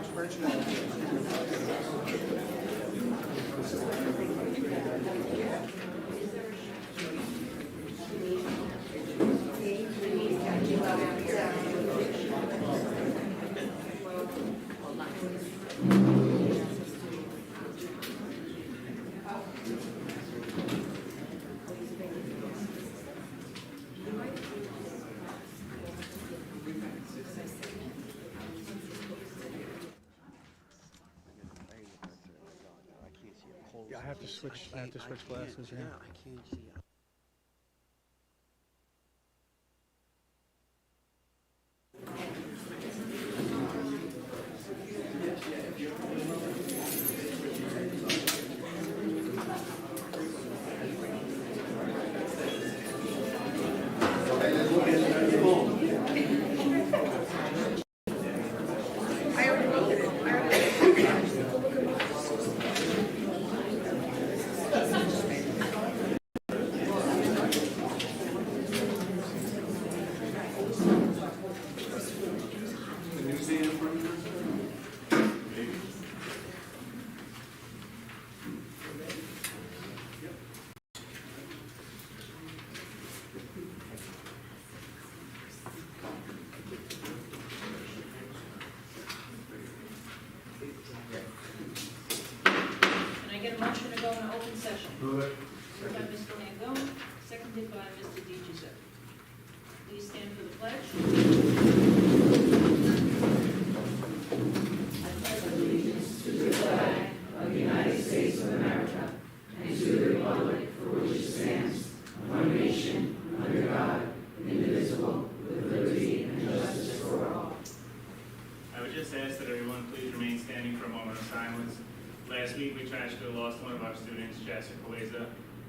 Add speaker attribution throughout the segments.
Speaker 1: watch virtually.
Speaker 2: Yeah, I have to switch glasses. Yeah.
Speaker 3: I can't see.
Speaker 4: Motion to go into open session.
Speaker 3: Move it.
Speaker 4: Moved by Mr. Langone, seconded by Mr. DeGiuseppe. Please stand for the pledge. I pledge allegiance to the flag of the United States of America and to the republic for which it stands, one nation, under God, indivisible, with liberty and justice for all.
Speaker 5: I would just ask that everyone please remain standing for a moment of silence. Last week, we tragically lost one of our students, Jasper Coeza.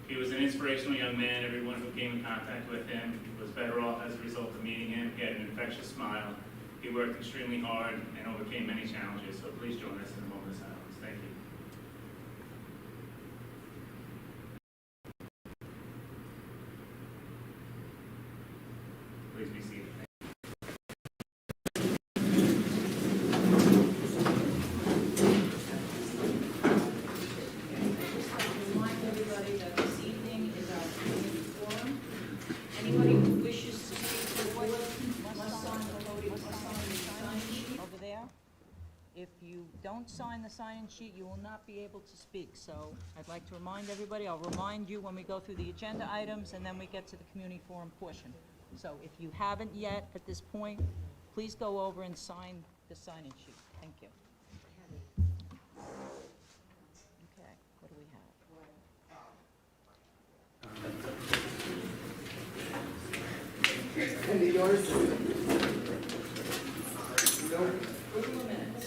Speaker 5: He was an inspirational young man. Everyone who came in contact with him was better off as a result of meeting him. He had an infectious smile. He worked extremely hard and overcame many challenges. So please join us in a moment of silence. Thank you. Please be seated.
Speaker 4: Anybody who wishes to speak to the board must sign the podium, must sign the sign-in sheet over there. If you don't sign the sign-in sheet, you will not be able to speak. So I'd like to remind everybody, I'll remind you when we go through the agenda items and then we get to the community forum portion. So if you haven't yet at this point, please go over and sign the sign-in sheet. Thank you. Okay, what do we have?
Speaker 1: And yours?
Speaker 4: Approval of minutes.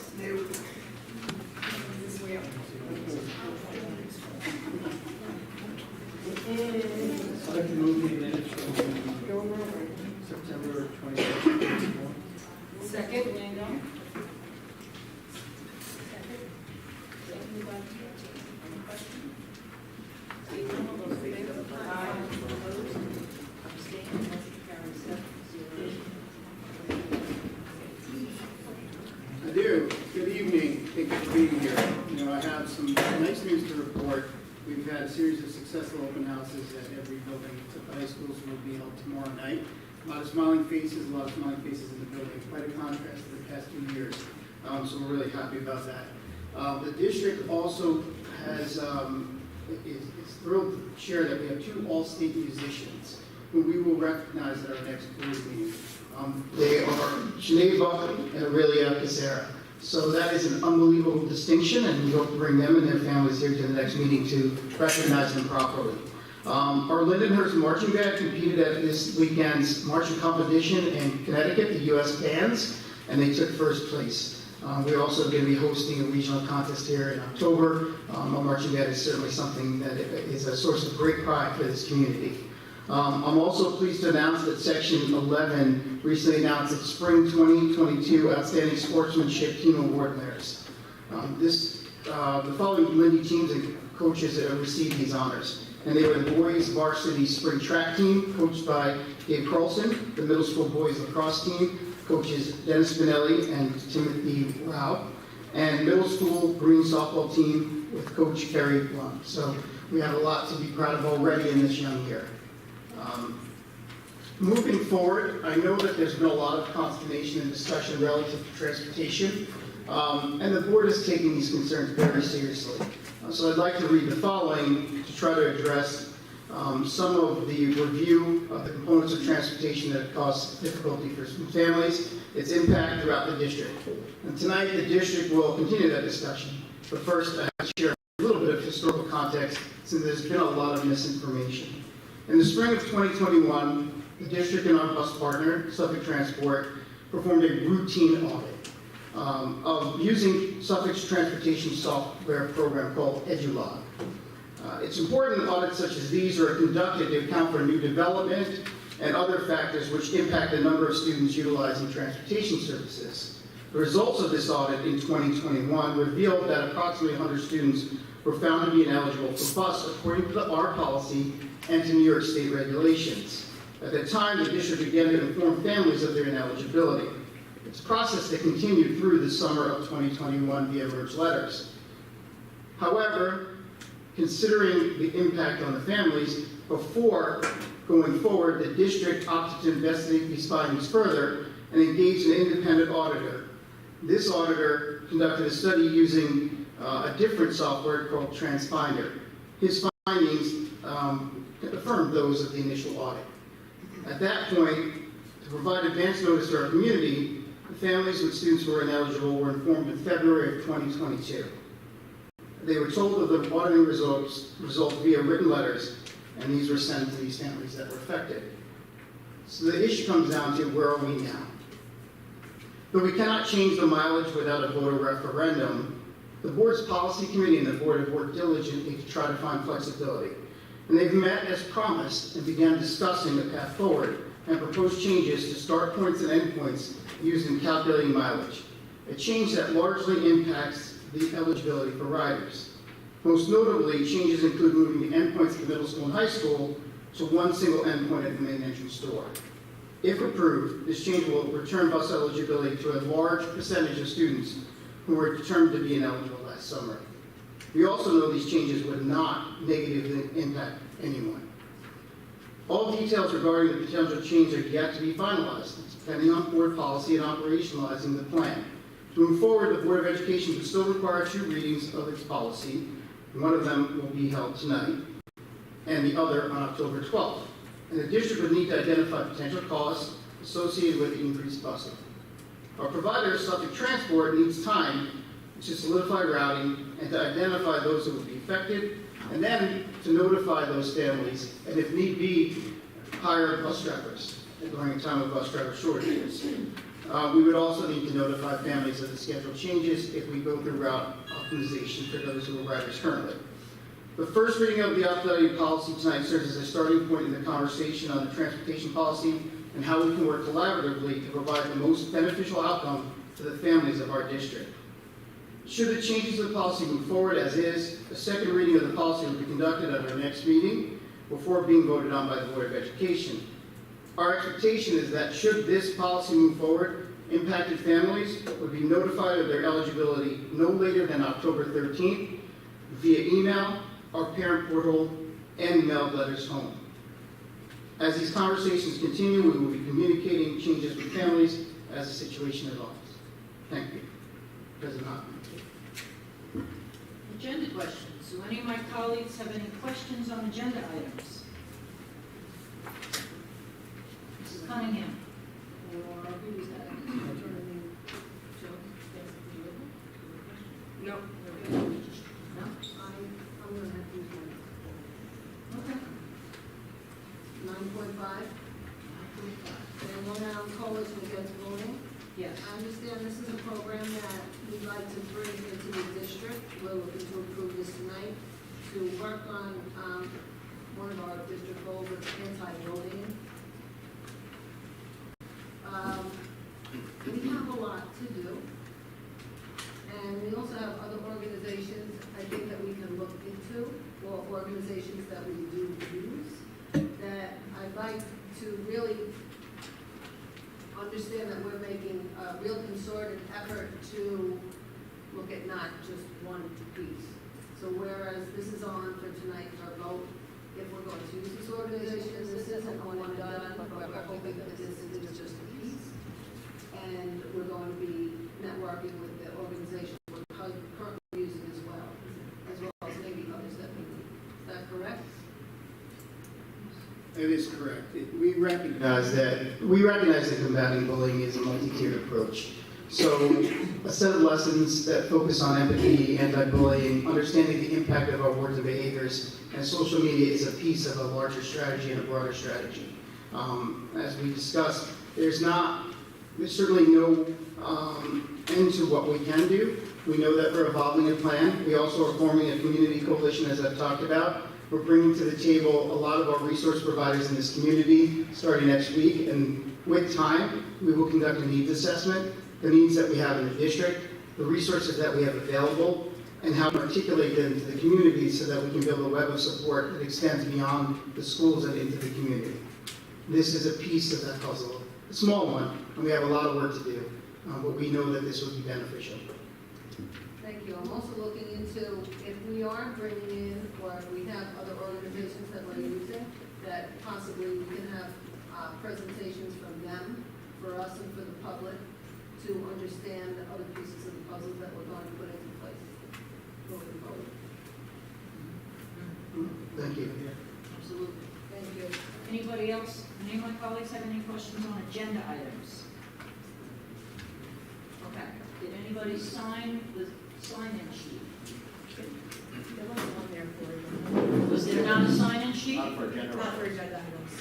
Speaker 2: I'd like to move the minutes from September 20th.
Speaker 4: Second. Langone. Second by any question? Seeing none, all those in favor? Aye. Opposed? Abstained? Motion carries 7-0.
Speaker 6: I do. Good evening. Thank you for being here. You know, I have some nice news to report. We've had a series of successful open houses at every building except the high schools will be held tomorrow night. A lot of smiling faces, in the building. Quite a contrast to the past 2 years. So we're really happy about that. The district also has is thrilled to share that we have 2 all-state musicians who we will recognize at our next board meeting. They are Sinead Buckley and Aurelia Casera. So that is an unbelievable distinction, and we hope to bring them and their families here to the next meeting to recognize them properly. Our Lindenhurst Marching Band competed at this weekend's marching competition in Connecticut, the U.S. Bands, and they took first place. We're also going to be hosting a regional contest here in October. Our marching band is certainly something that is a source of great pride for this community. I'm also pleased to announce that Section 11 recently announced its Spring 2022 Outstanding Sportsmanship Team Award winners. The following Lindy teams and coaches have received these honors. And they were the boys varsity spring track team, coached by Dave Carlson, the middle school boys lacrosse team, coaches Dennis Spinelli and Timothy Rao, and middle school green softball team with Coach Kerry Blunt. So we have a lot to be proud of already in this young year. Moving forward, I know that there's been a lot of consternation and discussion relative to transportation, and the board is taking these concerns very seriously. So I'd like to read the following to try to address some of the review of the components of transportation that have caused difficulty for families, its impact throughout the district. And tonight, the district will continue that discussion. But first, I have to share a little bit of historical context, since there's been a lot of misinformation. In the spring of 2021, the district and our bus partner, Suffolk Transport, performed a routine audit of using Suffolk's transportation software program called EduLog. It's important that audits such as these are conducted to account for new development and other factors which impact the number of students utilizing transportation services. The results of this audit in 2021 revealed that approximately 100 students were found to be ineligible for bus according to our policy and to New York State regulations. At that time, the district began to inform families of their ineligibility. It's a process that continued through the summer of 2021 via merge letters. However, considering the impact on the families, before going forward, the district opted to investigate these findings further and engaged an independent auditor. This auditor conducted a study using a different software called TransFinder. His findings affirmed those of the initial audit. At that point, to provide advance notice to our community, the families with students who were ineligible were informed in February of 2022. They were told of the auditing results via written letters, and these were sent to these families that were affected. So the issue comes down to, where are we now? Though we cannot change the mileage without a voter referendum, the board's policy committee and the board have worked diligently to try to find flexibility. And they've met as promised and began discussing the path forward and proposed changes to start points and end points used in calculating mileage, a change that largely impacts the eligibility for riders. Most notably, changes include moving the endpoints at the middle school and high school to one single endpoint at the main entrance door. If approved, this change will return bus eligibility to a large percentage of students who were determined to be ineligible last summer. We also know these changes would not negatively impact anyone. All details regarding the potential change are yet to be finalized, depending on board policy and operationalizing the plan. To move forward, the Board of Education will still require 2 readings of its policy. One of them will be held tonight, and the other on October 12th. And the district would need to identify potential costs associated with the increased busing. Our provider, Suffolk Transport, needs time to solidify routing and to identify those who will be affected, and then to notify those families, and if need be, hire bus drivers during a time of bus driver shortages. We would also need to notify families of the schedule changes if we go through route optimization for those who are riders currently. The first reading of the updated policy tonight serves as a starting point in the conversation on the transportation policy and how we can work collaboratively to provide the most beneficial outcome to the families of our district. Should the changes to the policy move forward as is, a second reading of the policy will be conducted at our next meeting before being voted on by the Board of Education. Our expectation is that should this policy move forward, impacted families would be notified of their eligibility no later than October 13th via email, our parent portal, and mailed letters home. As these conversations continue, we will be communicating changes with families as the situation evolves. Thank you. President Hoffman.
Speaker 4: Agenda questions. Do any of my colleagues have any questions on agenda items? Mrs. Cunningham.
Speaker 1: No.
Speaker 4: No?
Speaker 1: I'm going to have to use my.
Speaker 4: Okay.
Speaker 1: 9.5. And one round coalition against voting.
Speaker 4: Yes.
Speaker 1: I understand this is a program that we'd like to bring into the district. We're looking to approve this tonight to work on one of our district goals of anti-voting. We have a lot to do. And we also have other organizations, I think, that we can look into, or organizations that we do use, that I'd like to really understand that we're making a real concerted effort to look at not just one piece. So whereas this is on for tonight, our vote, if we're going to use this organization, this isn't one and done, but we're hoping that this is just a piece. And we're going to be networking with the organization we're currently using as well as maybe others that we need. Is that correct?
Speaker 6: It is correct. We recognize that combating bullying is a multi-tiered approach. So a set of lessons that focus on empathy, anti-bullying, understanding the impact of our words and behaviors, and social media is a piece of a larger strategy and a broader strategy. As we discussed, there's certainly no end to what we can do. We know that we're evolving a plan. We also are forming a community coalition, as I've talked about. We're bringing to the table a lot of our resource providers in this community starting next week, and with time, we will conduct a needs assessment, the needs that we have in the district, the resources that we have available, and how to articulate them to the community so that we can build a web of support that extends beyond the schools and into the community. This is a piece of that puzzle, a small one, and we have a lot of work to do, but we know that this will be beneficial.
Speaker 1: Thank you. I'm also looking into if we are bringing in, or we have other organizations that we're using, that possibly we can have presentations from them for us and for the public to understand the other pieces of the puzzle that we're going to put into place moving forward.
Speaker 6: Thank you.
Speaker 4: Absolutely.
Speaker 1: Thank you.
Speaker 4: Anybody else, any of my colleagues have any questions on agenda items? Okay, did anybody sign the sign-in sheet?
Speaker 3: There wasn't one there for it.
Speaker 4: Was there not a sign-in sheet?
Speaker 3: Not for agenda items.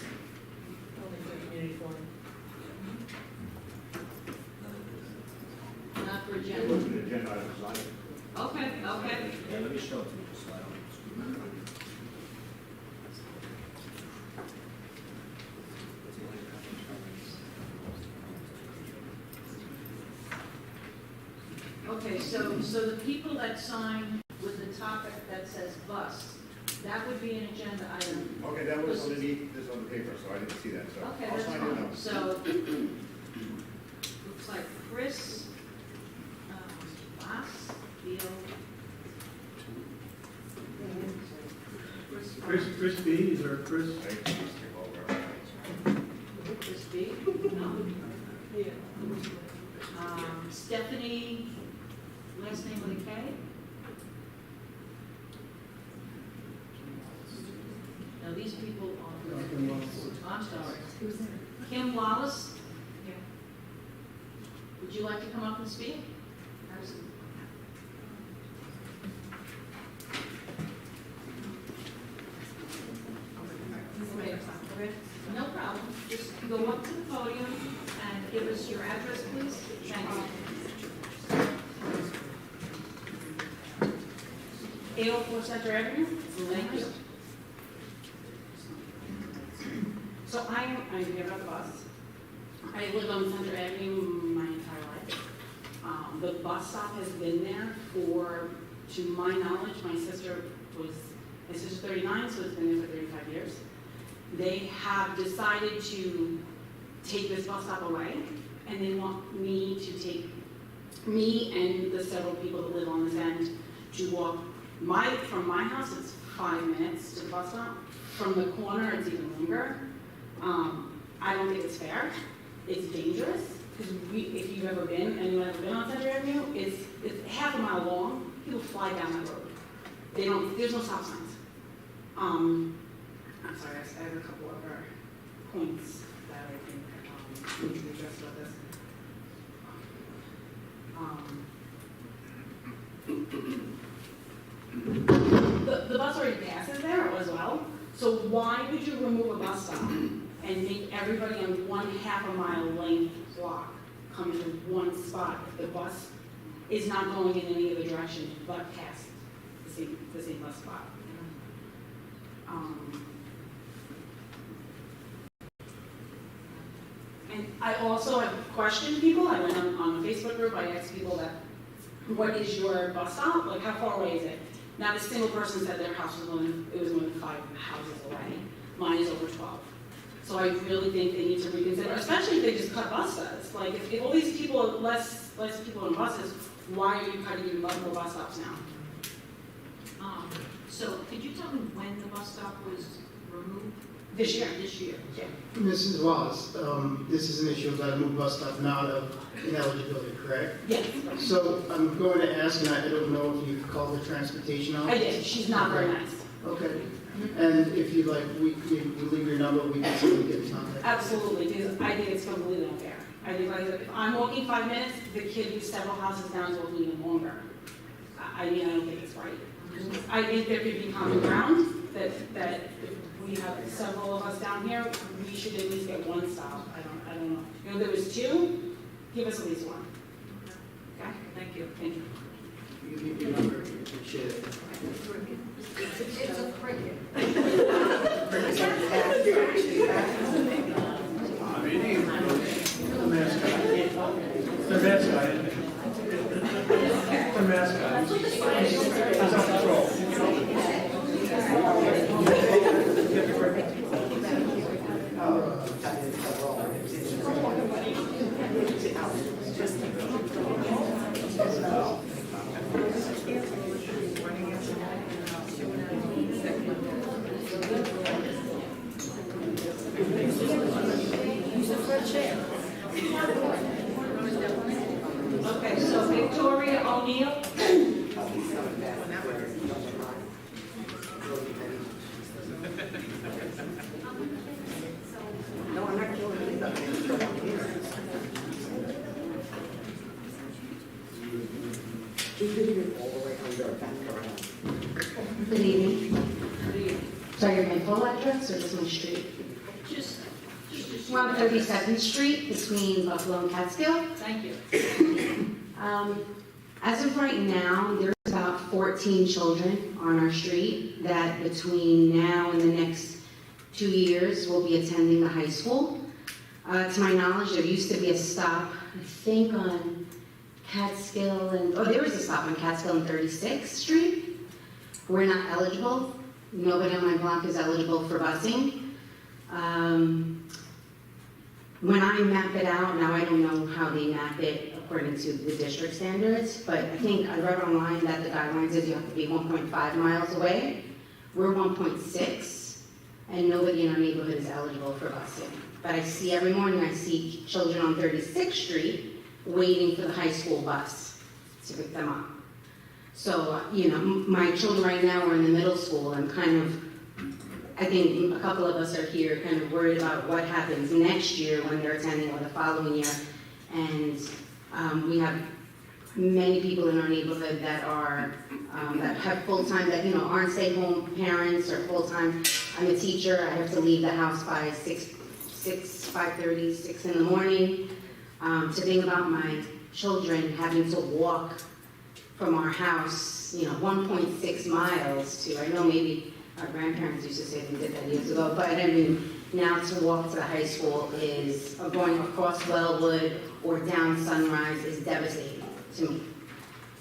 Speaker 3: Only for community forum.
Speaker 4: Not for
Speaker 7: It
Speaker 4: agenda?
Speaker 7: wasn't an agenda item, so
Speaker 4: Okay, okay.
Speaker 7: yeah, let me show it to you, just so I don't.
Speaker 4: Okay, so the people that sign with the topic that says bust, that would be an agenda item.
Speaker 7: Okay, that was underneath this on the paper, so I didn't see that, so
Speaker 4: Okay,
Speaker 7: I'll
Speaker 4: that's
Speaker 7: sign it
Speaker 4: fine.
Speaker 7: now.
Speaker 4: So, looks like Chris, Boss, Theo.
Speaker 2: Chris B, is there a Chris?
Speaker 7: I just skip over.
Speaker 4: Chris B? No. Stephanie, last name with a K? Now, these people are, I'm sorry. Kim Wallace? Yeah. Would you like to come up and speak? Absolutely. Okay. No problem. Just go up to the podium and give us your address, please. Thank you. 804 Center Avenue? Thank you.
Speaker 8: So I'm here about the bus. I live on Center Avenue my entire life. The bus stop has been there for, to my knowledge, my sister's 39, so it's been there for 35 years. They have decided to take this bus stop away, and they want me to take me and the several people that live on this end to walk from my house. It's 5 minutes to the bus stop. From the corner, it's even longer. I don't think it's fair. It's dangerous because if you've ever been, anyone ever been on Center Avenue, it's half a mile long. People fly down that road. There's no stop signs. I'm sorry, I have a couple other points that I think we can address about this. The bus already passes there as well. So why would you remove a bus stop and make everybody on one half a mile length block come into one spot if the bus is not going in any other direction but past the same bus spot? And I also have questioned people. I went on a Facebook group. I asked people what is your bus stop? Like, how far away is it? Not a single person said their house was more than 5 houses away. Mine is over 12. So I really think they need to reconsider, especially if they just cut bus fares. Like, if all these people are less less people on buses, why are you cutting in multiple bus stops now?
Speaker 4: So could you tell me when the bus stop was removed?
Speaker 8: This year.
Speaker 4: This year.
Speaker 8: Yeah.
Speaker 6: Mrs. Wallace, this is an issue about a move bus stop, not of ineligibility, correct?
Speaker 8: Yes,
Speaker 6: So I'm going to ask, and I don't know if you've called the transportation office.
Speaker 8: I did, she's not very nice.
Speaker 6: Okay. And if you'd like, we leave your number, we can certainly get in contact.
Speaker 8: Absolutely, because I think it's completely unfair. I think, like, if I'm walking 5 minutes, the kid who's several houses down is walking even longer. I mean, I don't think it's right. I think there could be common ground, that if we have several of us down here, we should at least get one stop. I don't know. You know, there was 2, give us at least 1. Okay,
Speaker 4: Thank you.
Speaker 8: thank you.
Speaker 6: You can leave your number, we appreciate it.
Speaker 1: It's a cricket.
Speaker 2: The mascot. The mascot. The mascot. He's on patrol.
Speaker 8: Okay, so Victoria O'Neill.
Speaker 9: Good evening. Sorry, my full address or just my street?
Speaker 4: Just
Speaker 9: 137th Street between Buffalo and Catskill.
Speaker 4: thank you.
Speaker 9: As of right now, there's about 14 children on our street that between now and the next 2 years will be attending the high school. To my knowledge, there used to be a stop, I think on Catskill and, there was a stop on Catskill and 36th Street. We're not eligible. Nobody on my block is eligible for busing. When I map it out, now I don't know how they map it according to the district standards, but I think I read online that the guidelines is you have to be 1.5 miles away. We're 1.6, and nobody in our neighborhood is eligible for busing. But I see every morning, I see children on 36th Street waiting for the high school bus to pick them up. So, my children right now are in the middle school. I'm I think a couple of us are here kind of worried about what happens next year when they're attending or the following year. And we have many people in our neighborhood that are, that have full-time, that, aren't stay-home parents or full-time. I'm a teacher. I have to leave the house by 5:30, 6 in the morning. To think about my children having to walk from our house, 1.6 miles to, I know maybe our grandparents used to say they did that years ago, but I mean, now to walk to the high school is, going across Wellwood or down Sunrise is devastating to me.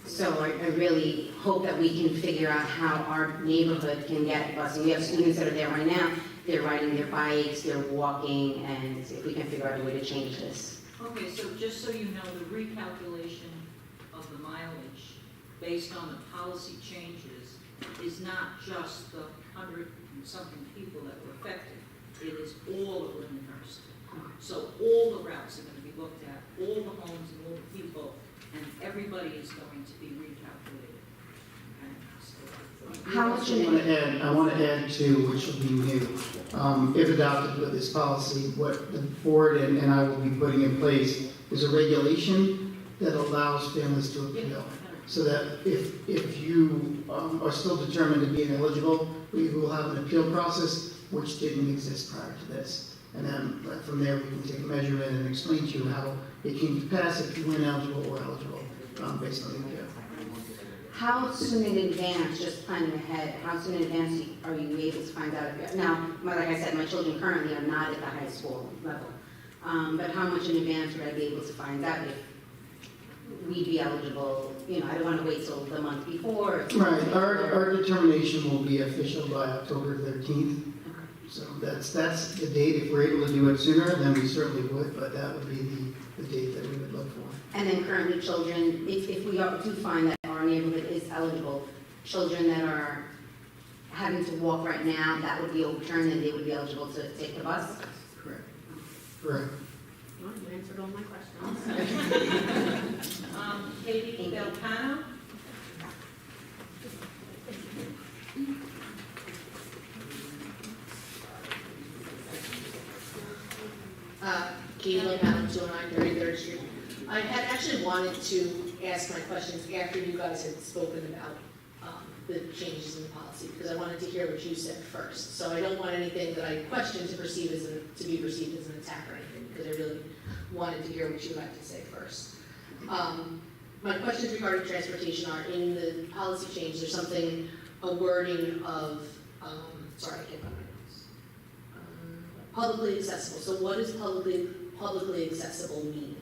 Speaker 9: So I really hope that we can figure out how our neighborhood can get busing. We have students that are there right now, they're riding their bikes, they're walking, and if we can figure out a way to change this.
Speaker 4: Okay, so just so you know, the recalculation of the mileage based on the policy changes is not just the 100 and something people that were affected. It is all of Lindenhurst. So all the routes are going to be looked at, all the homes and all the people, and everybody is going to be recalculated. Okay? So,
Speaker 9: How much
Speaker 6: I want to add to, which will be new, if adopted with this policy, what the board and I will be putting in place is a regulation that allows families to appeal. So that if you are still determined to be ineligible, we will have an appeal process which didn't exist prior to this. And then from there, we can take a measurement and explain to you how it came to pass if you were ineligible or eligible based on the appeal.
Speaker 9: How soon in advance, just planning ahead, how soon in advance are you able to find out? Now, like I said, my children currently are not at the high school level. But how much in advance would I be able to find out if we'd be eligible? I don't want to wait till the month before.
Speaker 6: Right, our determination will be official by October 13th. So that's the date. If we're able to do it sooner, then we certainly would, but that would be the date that we would look for.
Speaker 9: And then currently children, if we do find that our neighborhood is eligible, children that are having to walk right now, that would be overturned and they would be eligible to take the bus?
Speaker 6: Correct. Correct.
Speaker 8: Well, you answered all my questions.
Speaker 4: Katie Belcano?
Speaker 3: Katie Lopez, 209 33rd Street. I had actually wanted to ask my questions after you guys had spoken about the changes in the policy, because I wanted to hear what you said first. So I don't want anything that I question to be perceived as an attack or anything, because I really wanted to hear what you had to say first. My questions regarding transportation are, in the policy change, there's something, a wording of, sorry, I can't find my notes. Publicly accessible. So what does publicly accessible mean?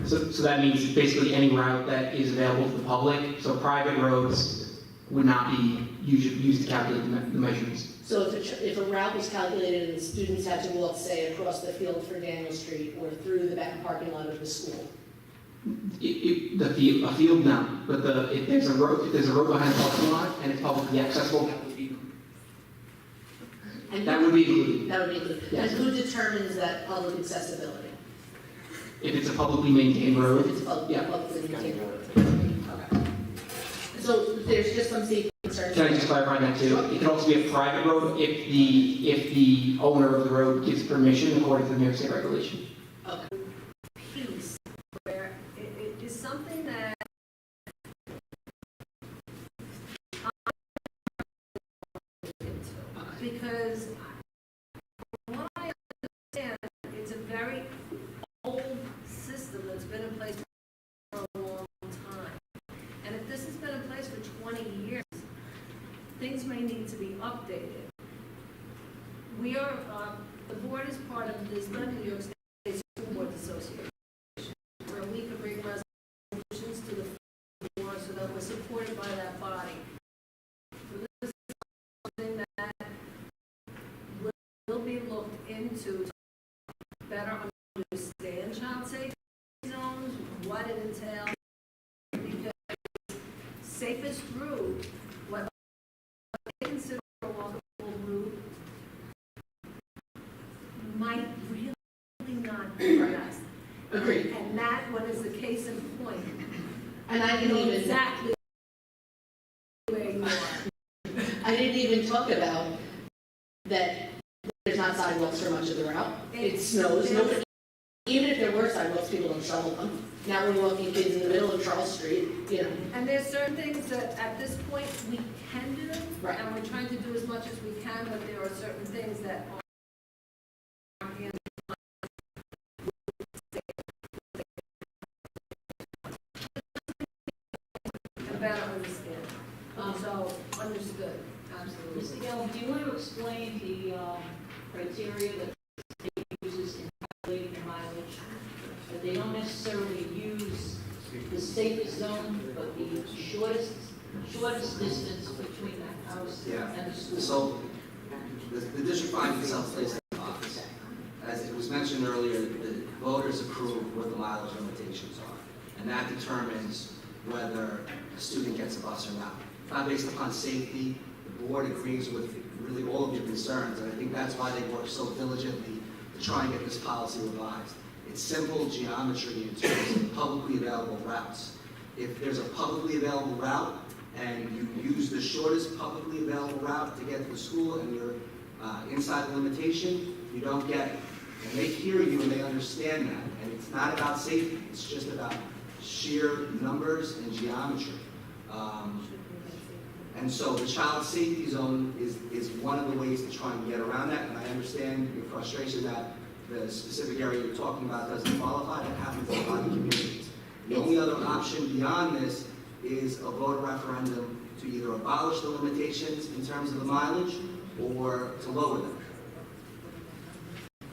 Speaker 10: So that means basically any route that is available to the public, so private roads would not be used to calculate the measurements.
Speaker 3: So if a route was calculated and the students had to walk, say, across the field for Daniel Street or through the back parking lot of the school?
Speaker 10: A field, no, but if there's a road behind the parking lot and it's publicly accessible, that would be included.
Speaker 3: That would be included.
Speaker 10: Yes.
Speaker 3: And who determines that public accessibility?
Speaker 10: If it's a publicly maintained road,
Speaker 3: If it's
Speaker 10: yeah.
Speaker 3: publicly maintained road. Okay. So there's just some safety concerns.
Speaker 10: Can I just clarify that too? It can also be a private road if the owner of the road gives permission according to the New York State regulation.
Speaker 3: Okay.
Speaker 1: Piece where it is something that because from what I understand, it's a very old system that's been in place for a long time. And if this has been in place for 20 years, things may need to be updated. We are, the board is part of this New York State School Boards Association, where we could bring resolutions to the floor so that we're supported by that body. So this is something that will be looked into to better understand child safety zones, what it entails, because safest route, what they consider a walkable route, might really not be the best.
Speaker 3: Agreed.
Speaker 1: And that one is the case in point.
Speaker 3: And I
Speaker 1: You
Speaker 3: didn't
Speaker 1: know
Speaker 3: even,
Speaker 1: exactly where you are.
Speaker 3: I didn't even talk about that there's not sidewalks for much of the route. It snows. Nobody, even if there were sidewalks, people don't shovel them. Now we're walking kids in the middle of Charles Street, you know.
Speaker 1: And there's certain things that at this point we can do,
Speaker 3: Right.
Speaker 1: and we're trying to do as much as we can, but there are certain things that are to better understand. So, understood, absolutely.
Speaker 4: Mr. Gelb, do you want to explain the criteria that the state uses in calculating the mileage? That they don't necessarily use the safest zone, but the shortest distance between the house and the school?
Speaker 11: So, the district finds itself placed in the box. As it was mentioned earlier, the voters approve what the mileage limitations are, and that determines whether a student gets a bus or not. Not based upon safety, the board agrees with really all of your concerns, and I think that's why they work so diligently to try and get this policy revised. It's simple geometry in terms of publicly available routes. If there's a publicly available route, and you use the shortest publicly available route to get to the school and you're inside the limitation, you don't get it. And they hear you and they understand that. And it's not about safety, it's just about sheer numbers and geometry. And so the child safety zone is one of the ways to try and get around that. And I understand your frustration that the specific area you're talking about doesn't qualify. That happens in a lot of communities. The only other option beyond this is a voter referendum to either abolish the limitations in terms of the mileage or to lower them.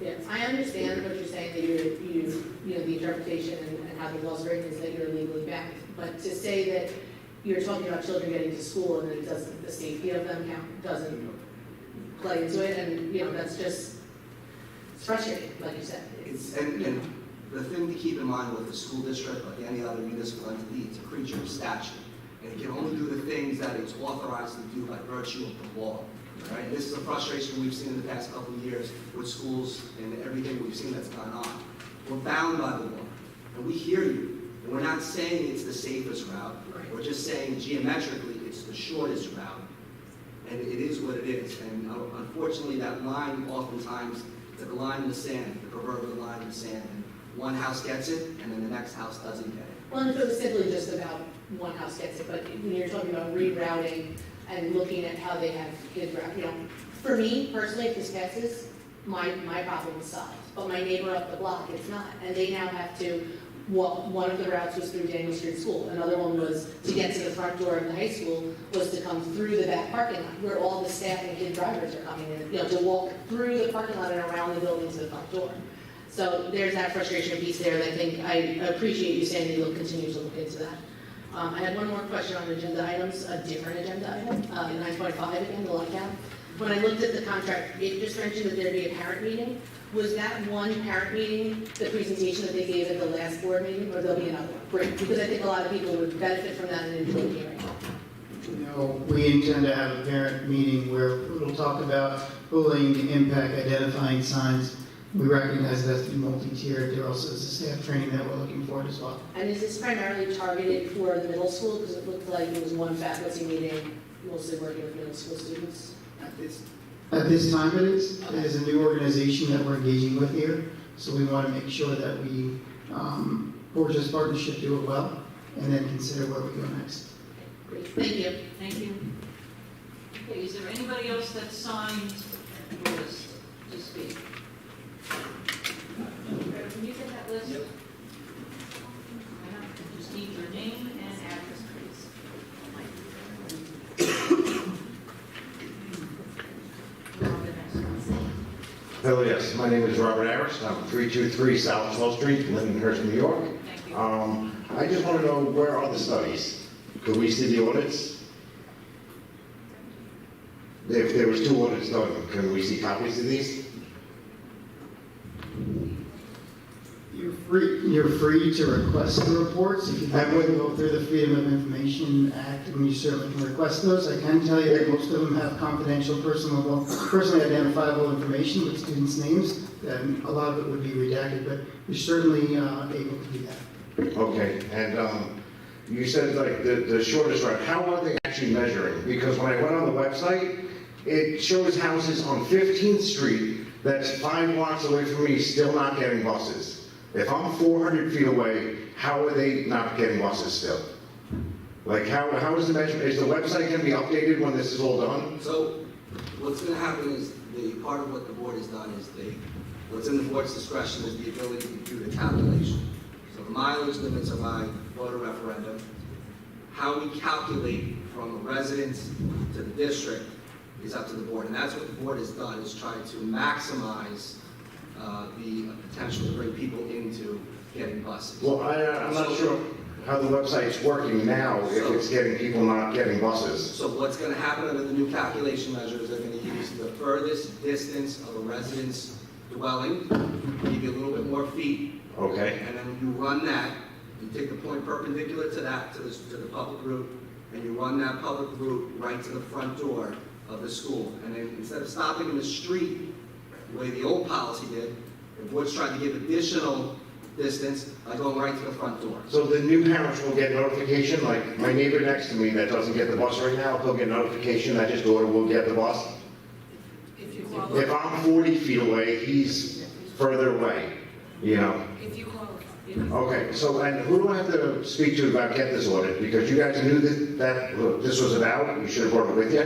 Speaker 3: Yes, I understand what you're saying, that you know, the interpretation and how the law's written is that you're legally bound. But to say that you're talking about children getting to school and that it doesn't, the safety of them doesn't play into it, and, you know, that's just, it's frustrating, like you said.
Speaker 11: And the thing to keep in mind with the school district, like any other municipal entity, it's a creature of statute. And it can only do the things that it's authorized to do by virtue of the law. Right? And this is a frustration we've seen in the past couple of years with schools and everything we've seen that's gone on. We're bound by the law, and we hear you. And we're not saying it's the safest route. We're just saying geometrically it's the shortest route. And it is what it is. And unfortunately, that line oftentimes, it's like a line in the sand, the proverbial line in the sand. And one house gets it, and then the next house doesn't get it.
Speaker 3: Well, and if it was simply just about one house gets it, but when you're talking about rerouting and looking at how they have kids route, you know, for me personally, if this passes, my problem is solved. But my neighbor up the block, it's not. And they now have to, one of the routes was through Daniel Street School. Another one was to get to the front door of the high school was to come through the back parking lot where all the staff and kid drivers are coming in, you know, to walk through the parking lot and around the building to the front door. So there's that frustration piece there, and I think I appreciate you saying that you'll continue to look into that. I had one more question on agenda items, a different agenda item, 9.5 again, the lockout. When I looked at the contract, it just mentioned that there'd be a parent meeting. Was that one parent meeting, the presentation that they gave at the last board meeting, or there'll be another one? Great, because I think a lot of people would benefit from that and enjoy hearing it.
Speaker 6: You know, we intend to have a parent meeting where we'll talk about bullying, impact, identifying signs. We recognize that's multi-tiered. There also is a staff training that we're looking for as well.
Speaker 3: And is this primarily targeted for the middle school? Because it looked like it was one faculty meeting, mostly working with middle school students.
Speaker 6: At this time it is. It is a new organization that we're engaging with here. So we want to make sure that we forge this partnership, do it well, and then consider where we go next.
Speaker 3: Great, thank you.
Speaker 4: Thank you. Okay, is there anybody else that signed the list to speak? Can you get that list? Yep. Just need your name and address, please.
Speaker 12: Hello, yes. My name is Robert Harris. I'm 323 South 12th Street, Lindenhurst, New York.
Speaker 4: Thank you.
Speaker 12: I just want to know, where are the studies? Could we see the audits? If there was 2 audits done, can we see copies of these?
Speaker 6: You're free to request the reports. If you'd like to go through the Freedom of Information Act, and you certainly can request those. I can tell you that most of them have confidential, personally identifiable information with students' names, and a lot of it would be redacted, but you're certainly able to do that.
Speaker 12: Okay, and you said like the shortest route. How are they actually measuring? Because when I went on the website, it shows houses on 15th Street that's 5 blocks away from me still not getting buses. If I'm 400 feet away, how are they not getting buses still? Like, how is the measurement? Is the website going to be updated when this is all done?
Speaker 11: So what's going to happen is part of what the board has done is what's in the board's discretion is the ability to do the calculation. So the mileage limits are by voter referendum. How we calculate from the residents to the district is up to the board. And that's what the board has done, is try to maximize the potential to bring people into getting buses.
Speaker 12: Well, I'm not sure how the website's working now, if it's getting people not getting buses.
Speaker 11: So what's going to happen under the new calculation measures, they're going to use the furthest distance of a resident's dwelling, give you a little bit more feet.
Speaker 12: Okay.
Speaker 11: And then you run that, you take the point perpendicular to that, to the public route, and you run that public route right to the front door of the school. And then instead of stopping in the street, the way the old policy did, the board's trying to give additional distance by going right to the front door.
Speaker 12: So the new parents will get notification, like my neighbor next to me that doesn't get the bus right now, he'll get notification that his daughter will get the bus? If I'm 40 feet away, he's further away, you know?
Speaker 4: If you qualify.
Speaker 12: Okay, so, and who do I have to speak to about get this audit? Because you guys knew that this was about, you should have brought it with you.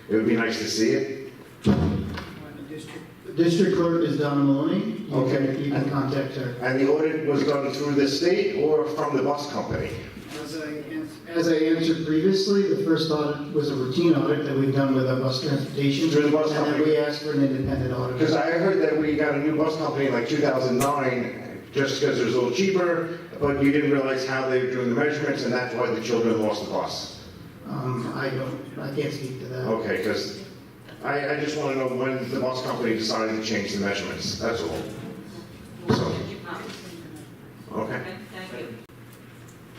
Speaker 12: It would be nice to see it.
Speaker 6: The district clerk is Donna Maloney.
Speaker 12: Okay.
Speaker 6: You can contact her.
Speaker 12: And the audit was done through the state or from the bus company?
Speaker 6: As I answered previously, the first audit was a routine audit that we've done with our bus transportation.
Speaker 12: Through the bus
Speaker 6: And
Speaker 12: company?
Speaker 6: then we asked for an independent audit.
Speaker 12: Because I heard that we got a new bus company in like 2009, just because it was a little cheaper, but you didn't realize how they were doing the measurements, and that's why the children lost the bus.
Speaker 6: I can't speak to that.
Speaker 12: Okay, because I just want to know when the bus company decided to change the measurements, that's all. So, okay.
Speaker 4: Okay, thank you.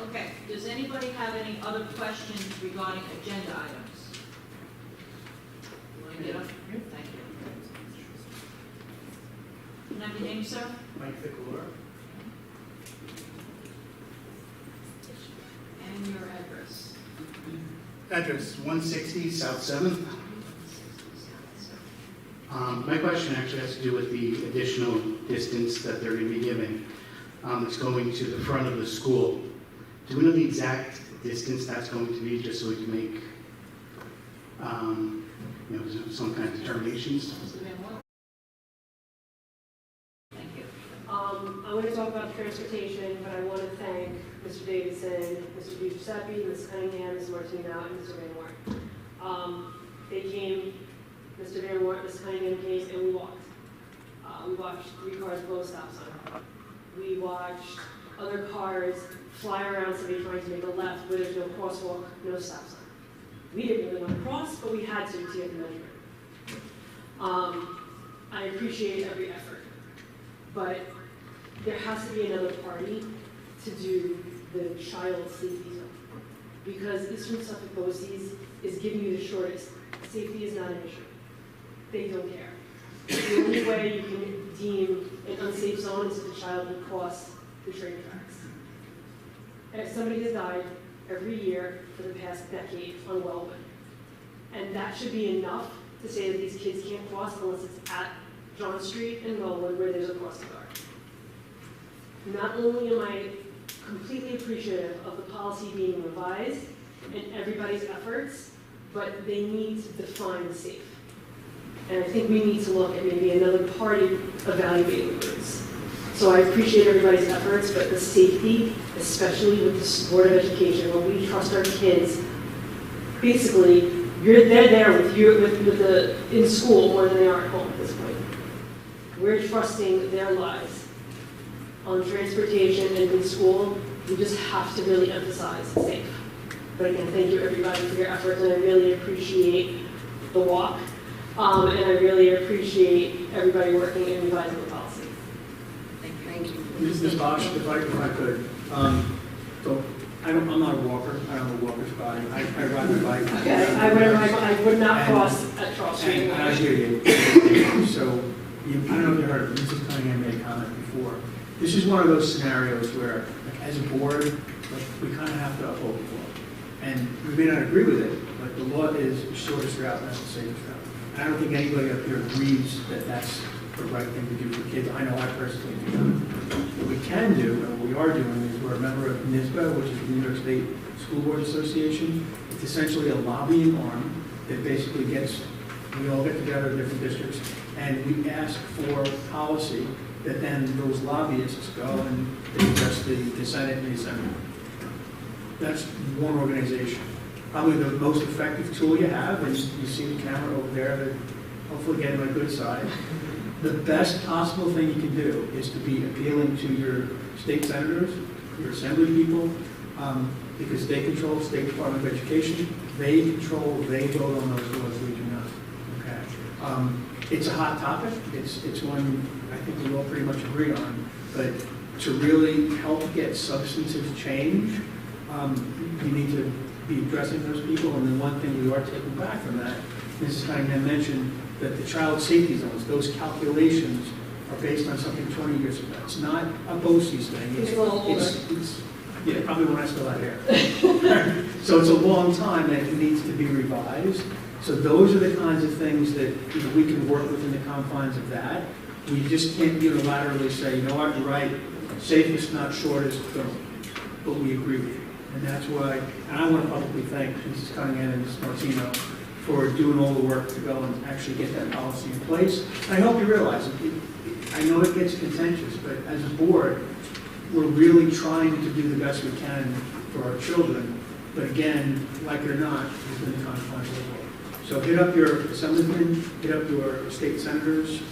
Speaker 4: Okay, does anybody have any other questions regarding agenda items? You want to get up? Thank you. Can I have your name, sir?
Speaker 13: Mike Ficolor.
Speaker 4: And your address?
Speaker 13: Address 160 South 7th. My question actually has to do with the additional distance that they're going to be giving. It's going to the front of the school. Do we know the exact distance that's going to be, just so we can make, some kind of determinations?
Speaker 4: Thank you.
Speaker 14: I want to talk about transportation, but I want to thank Mr. Davidson, Mr. Giuseppe, Ms. Cunningham, Ms. Martino, and Mr. Van Wart. They came, Mr. Van Wart, Ms. Cunningham came, and we walked. We watched 3 cars blow a stop sign. We watched other cars fly around somebody trying to make a left where there's no crosswalk, no stop sign. We didn't really want to cross, but we had to get the measurement. I appreciate every effort, but there has to be another party to do the child safety zone. Because Eastern Suffolk BOCES is giving you the shortest. Safety is not an issue. They don't care. The only way you can deem an unsafe zone is if the child would cross the train tracks. And somebody has died every year for the past decade on Wellwood. And that should be enough to say that these kids can't cross unless it's at John Street and Wellwood where there's a crossing guard. Not only am I completely appreciative of the policy being revised and everybody's efforts, but they need to define the safe. And I think we need to look at maybe another party evaluating routes. So I appreciate everybody's efforts, but the safety, especially with the Board of Education, when we trust our kids, basically, they're there with you in school more than they are at home at this point. We're trusting their lives on transportation and in school. We just have to really emphasize safe. But again, thank you everybody for your efforts, and I really appreciate the walk. And I really appreciate everybody working and revising the policy.
Speaker 4: Thank you.
Speaker 13: Ms. Bosch, if I could, so I'm not a walker. I don't have a walker's body. I ride my bike.
Speaker 14: Okay, I would not cross at Charles Street.
Speaker 13: And I hear you. So, I don't know if you heard, Mrs. Cunningham made a comment before. This is one of those scenarios where, like, as a board, like, we kind of have to uphold the law. And we may not agree with it, but the law is the shortest route, and that's the safest route. And I don't think anybody up here agrees that that's the right thing to do for kids. I know I personally do not. What we can do, and what we are doing, is we're a member of NISBA, which is the New York State School Board Association. It's essentially a lobbying arm that basically we all get together in different districts, and we ask for policy that then those lobbyists go and they address the Senate and the Assembly. That's one organization. Probably the most effective tool you have, and you see the camera over there that hopefully get on my good side. The best possible thing you can do is to be appealing to your state senators, your assembly people, because they control the State Department of Education. They vote on those laws, we do not. Okay. It's a hot topic. It's one I think we all pretty much agree on. But to really help get substantive change, you need to be addressing those people. And then one thing we are taking back from that, Mrs. Cunningham mentioned that the child safety zones, those calculations are based on something 20 years ago. It's not a BOCES thing.
Speaker 14: It's a little older.
Speaker 13: Yeah, probably when I still had hair. So it's a long time and it needs to be revised. So those are the kinds of things that we can work within the confines of that. We just can't unilaterally say, you know what, you're right, safest, not shortest, but we agree with you. And that's why, and I want to publicly thank Mrs. Cunningham and Mrs. Martino for doing all the work to go and actually get that policy in place. And I hope you realize, I know it gets contentious, but as a board, we're really trying to do the best we can for our children. But again, like it or not, within the confines of the law. So hit up your assemblymen, hit up your state senators.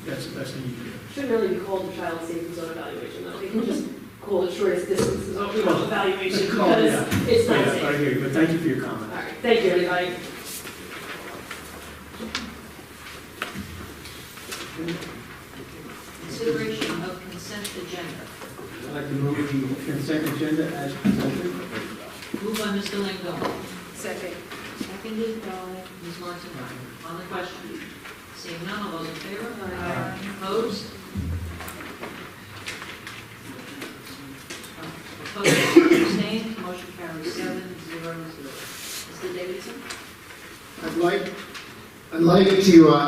Speaker 13: That's the best thing you can do.
Speaker 14: Shouldn't really be called the child safety zone evaluation, though. They can just call it shortest distance evaluation because it's not safe.
Speaker 13: I hear you, but thank you for your comment.
Speaker 14: All right, thank you, everybody.
Speaker 4: consent agenda.
Speaker 13: I'd like to move the consent agenda as presented.
Speaker 4: Moved by Mr. Langone.
Speaker 1: Second.
Speaker 4: Seconded by Ms. Martinelli. On the question, seeing none, all those in favor?
Speaker 1: Aye.
Speaker 4: Opposed? Opposed, abstained, motion carries 7-0-0. Mr. Davidson?
Speaker 6: I'd like to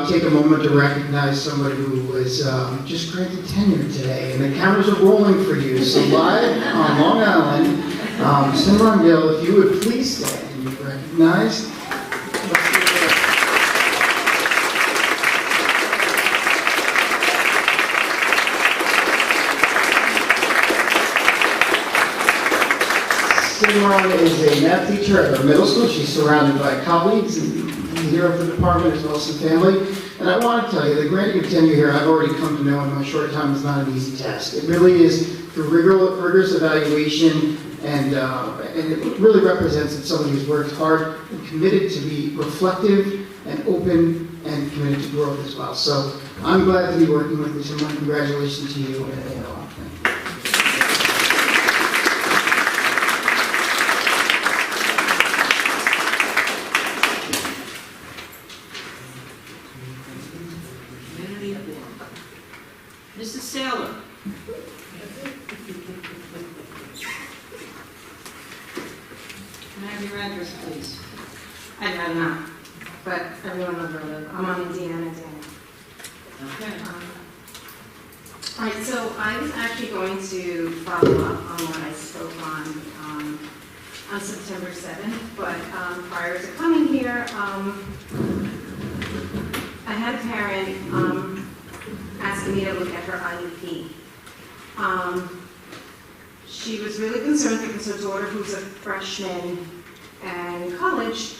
Speaker 6: take a moment to recognize somebody who was just granted tenure today, and the cameras are rolling for you. So live on Long Island, Simran Gill, if you would please stand and be recognized. Simran is a math teacher at our middle school. She's surrounded by colleagues and leader of the department as well as some family. And I want to tell you, the granting of tenure here, I've already come to know in my short time, is not an easy task. It really is through rigorous evaluation, and it really represents that somebody who's worked hard and committed to be reflective and open and committed to growth as well. So I'm glad to be working with you. So my congratulations to you.
Speaker 4: Community forum. Mrs. Saylor? Can I have your address, please?
Speaker 9: I'd rather not, but everyone knows where I live. I'm on Indiana.
Speaker 4: Okay.
Speaker 9: All right, so I was actually going to follow up on what I spoke on September 7th, but prior to coming here, I had a parent asking me to look at her IEP. She was really concerned because her daughter, who's a freshman in college,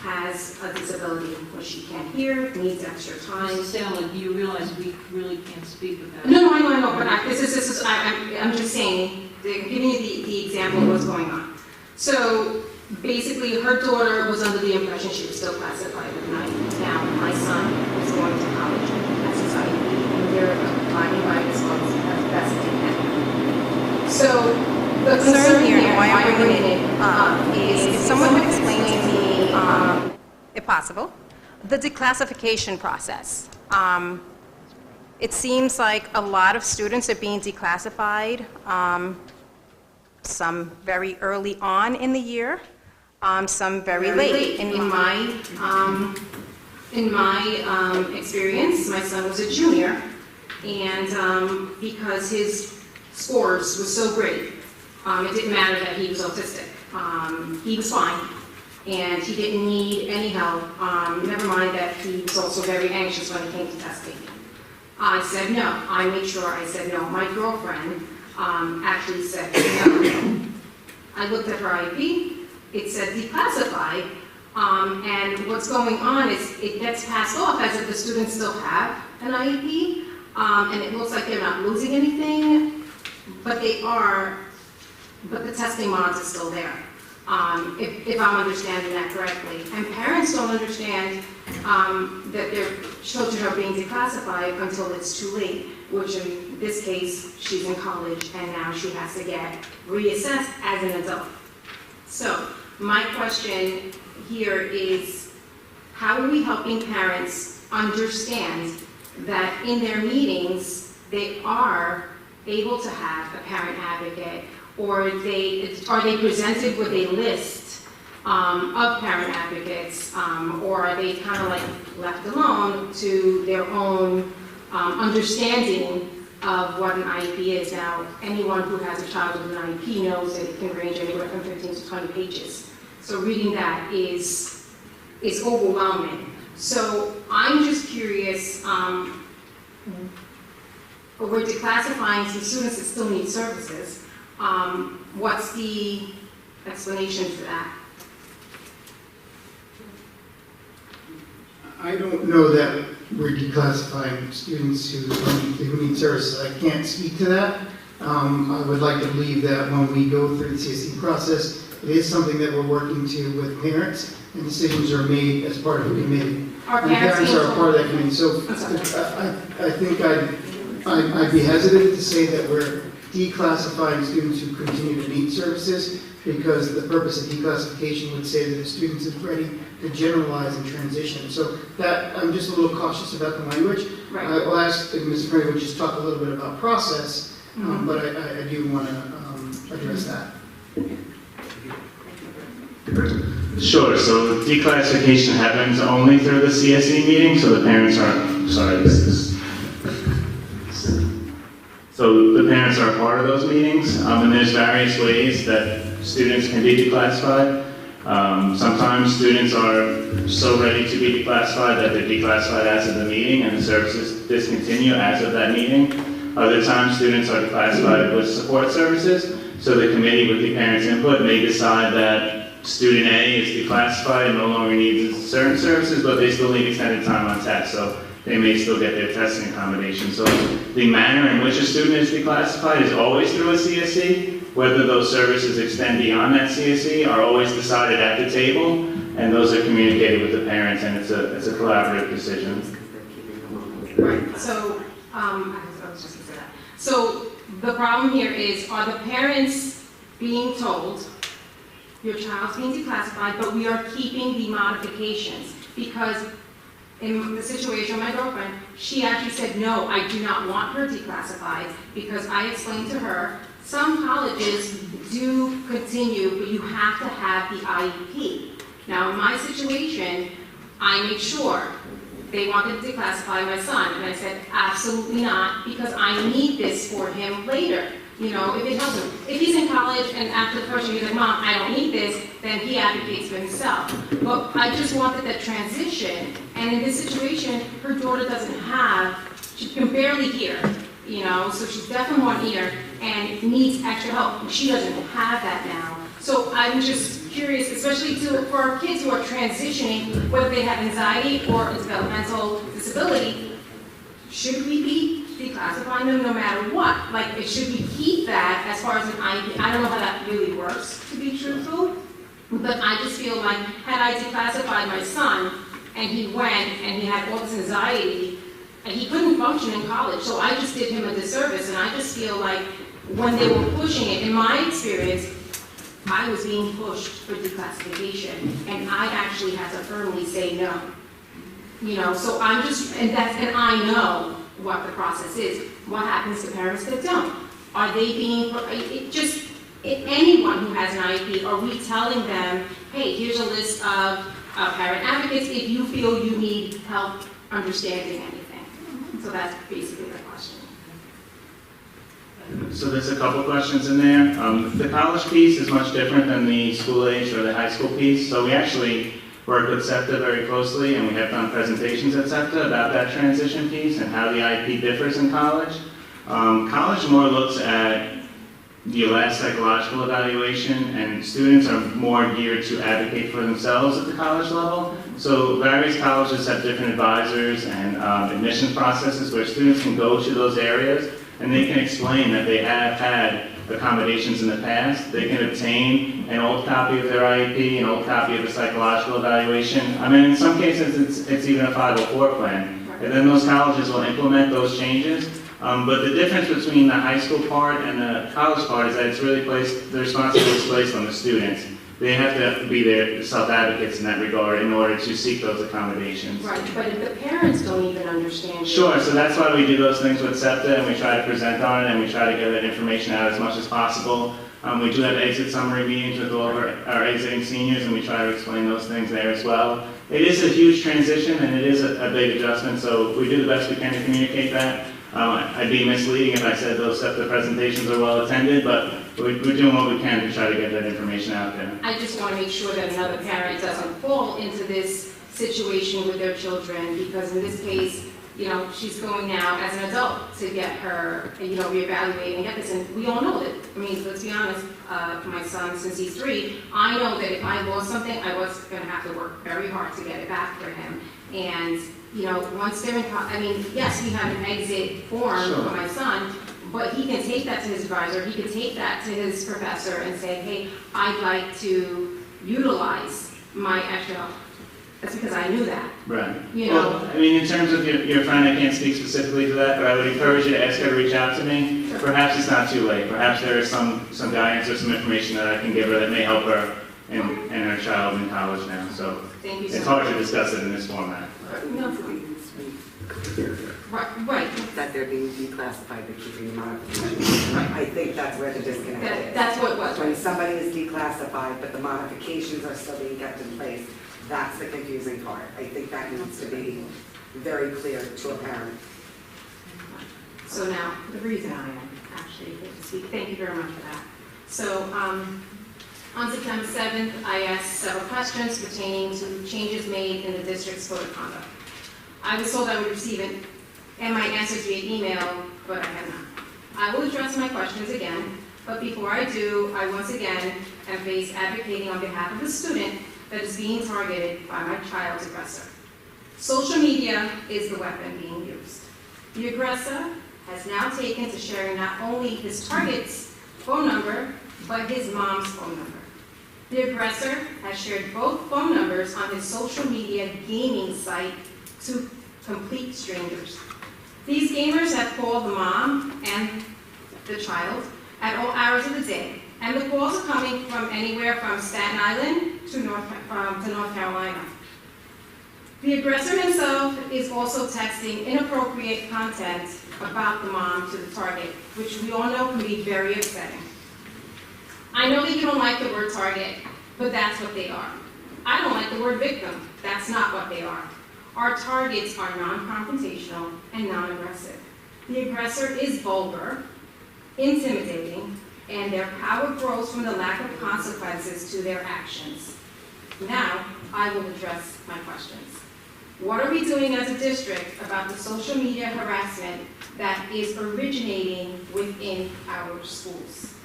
Speaker 9: has a disability where she can't hear, needs extra time.
Speaker 4: Mrs. Saylor, do you realize we really can't speak about it?
Speaker 9: No, I know, but I'm just saying, giving you the example of what's going on. So basically, her daughter was under the impression she was still classified at 9. Now, my son is going to college as his IEP, and they're abiding by this law as best they can. So the concern here, why I'm bringing it up, is if someone would explain to me, if possible, the declassification process. It seems like a lot of students are being declassified, some very early on in the year, some very late. In my experience, my son was a junior, and because his scores were so great, it didn't matter that he was autistic. He was fine, and he didn't need any help. Never mind that he was also very anxious when it came to testing. I said no. I made sure I said no. My girlfriend actually said no. I looked at her IEP. It said declassified, and what's going on is it gets passed off as if the students still have an IEP, and it looks like they're not losing anything, but they are. But the testing mods are still there. If I'm understanding that correctly. And parents don't understand that their children are being declassified until it's too late, which in this case, she's in college and now she has to get reassessed as an adult. So my question here is, how are we helping parents understand that in their meetings, they are able to have a parent advocate, or are they presented with a list of parent advocates, or are they kind of like left alone to their own understanding of what an IEP is? Now, anyone who has a child with an IEP knows that it can range anywhere from 15 to 20 pages. So reading that is overwhelming. So I'm just curious, we're declassifying some students that still need services. What's the explanation for that?
Speaker 6: I don't know that we're declassifying students who need services. I can't speak to that. I would like to believe that when we go through the CSE process, it is something that we're working to with parents, and decisions are made as part of the committee. And parents are a part of that committee. So I think I'd be hesitant to say that we're declassifying students who continue to need services, because the purpose of declassification would say that the student is ready to generalize and transition. So that, I'm just a little cautious about the language.
Speaker 8: Right.
Speaker 6: I'll ask if Ms. Perry would just talk a little bit about process, but I do want to address that.
Speaker 5: Sure, so declassification happens only through the CSE meeting, so the parents aren't, so the parents are part of those meetings, and there's various ways that students can be declassified. Sometimes students are so ready to be declassified that they're declassified as of the meeting and the services discontinue as of that meeting. Other times, students are declassified with support services, so the committee with the parents' input may decide that student A is declassified and no longer needs certain services, but they still need extended time on test, so they may still get their testing accommodation. So the manner in which a student is declassified is always through a CSE. Whether those services extend beyond that CSE are always decided at the table, and those are communicated with the parents, and it's a collaborative decision.
Speaker 8: Right, so, I was just gonna say that. So the problem here is, are the parents being told, your child's being declassified, but we are keeping the modifications? Because in the situation with my girlfriend, she actually said, no, I do not want her declassified, because I explained to her, some colleges do continue, but you have to have the IEP. Now, in my situation, I made sure they wanted to declassify my son, and I said, absolutely not, because I need this for him later. You know, if it helps him. If he's in college and after the first year he's like, Mom, I don't need this, then he advocates for himself. But I just wanted that transition, and in this situation, her daughter doesn't have, she can barely hear, you know, so she's deaf in one ear and needs extra help. She doesn't have that now. So I'm just curious, especially for our kids who are transitioning, whether they have anxiety or a developmental disability, should we be declassifying them no matter what? Like, should we keep that as far as an IEP? I don't know how that really works, to be truthful, but I just feel like, had I declassified my son, and he went, and he had all this anxiety, and he couldn't function in college, so I just did him a disservice, and I just feel like, when they were pushing it, in my experience, I was being pushed for declassification, and I actually had to firmly say no. You know, so I'm just, and I know what the process is. What happens to parents that don't? Are they being, anyone who has an IEP, are we telling them, hey, here's a list of parent advocates if you feel you need help understanding anything? So that's basically the question.
Speaker 5: So there's a couple questions in there. The college piece is much different than the school age or the high school piece. So we actually work with SEPTA very closely, and we have done presentations at SEPTA about that transition piece and how the IEP differs in college. College more looks at the last psychological evaluation, and students are more geared to advocate for themselves at the college level. So various colleges have different advisors and admission processes where students can go to those areas, and they can explain that they have had accommodations in the past. They can obtain an old copy of their IEP, an old copy of the psychological evaluation. I mean, in some cases, it's even a 504 plan. And then those colleges will implement those changes. But the difference between the high school part and the college part is that it's really the responsibility is placed on the students. They have to be their self-advocates in that regard in order to seek those accommodations.
Speaker 8: Right, but if the parents don't even understand.
Speaker 5: Sure, so that's why we do those things with SEPTA, and we try to present on it, and we try to get that information out as much as possible. We do have exit summary meetings with all of our exiting seniors, and we try to explain those things there as well. It is a huge transition, and it is a big adjustment, so we do the best we can to communicate that. I'd be misleading if I said those SEPTA presentations are well attended, but we're doing what we can to try to get that information out there.
Speaker 8: I just want to make sure that another parent doesn't fall into this situation with their children, because in this case, you know, she's going now as an adult to get her, you know, reevaluated and get this, and we all know that. I mean, let's be honest, my son, since he's 3, I know that if I lost something, I was going to have to work very hard to get it back for him. And, you know, once they're in, I mean, yes, we have an exit form for my son, but he can take that to his advisor, he can take that to his professor and say, hey, I'd like to utilize my extra That's because I knew that.
Speaker 5: Right.
Speaker 8: You
Speaker 5: Well,
Speaker 8: know.
Speaker 5: I mean, in terms of your friend, I can't speak specifically to that, but I would encourage you to ask her to reach out to me.
Speaker 8: Sure.
Speaker 5: Perhaps it's not too late. Perhaps there is some guidance or some information that I can give her that may help her and her child in college now. So
Speaker 8: Thank you so
Speaker 5: it's
Speaker 8: much.
Speaker 5: hard to discuss it in this format.
Speaker 8: No, right.
Speaker 15: That they're being declassified, they're keeping modifications. I think that's where the disconnect is.
Speaker 8: That's what it was,
Speaker 15: When
Speaker 8: right?
Speaker 15: somebody is declassified, but the modifications are still being kept in place, that's the confusing part. I think that needs to be very clear to a parent.
Speaker 8: So now, the reason I am actually here to speak, thank you very much for that. So, on September 7th, I asked several questions pertaining to changes made in the district's code of conduct. I was told I would receive it and my answers via email, but I have not. I will address my questions again, but before I do, I once again am advocating on behalf of the student that is being targeted by my child's aggressor. Social media is the weapon being used. The aggressor has now taken to sharing not only his target's phone number, but his mom's phone number. The aggressor has shared both phone numbers on his social media gaming site to complete strangers. These gamers have called the mom and the child at all hours of the day, and the calls are coming from anywhere from Staten Island to North Carolina. The aggressor himself is also texting inappropriate content about the mom to the target, which we all know can be very upsetting. I know that you don't like the word target, but that's what they are. I don't like the word victim. That's not what they are. Our targets are non-confrontational and non-aggressive. The aggressor is vulgar, intimidating, and their power grows from the lack of consequences to their actions. Now, I will address my questions. What are we doing as a district about the social media harassment that is originating within our schools?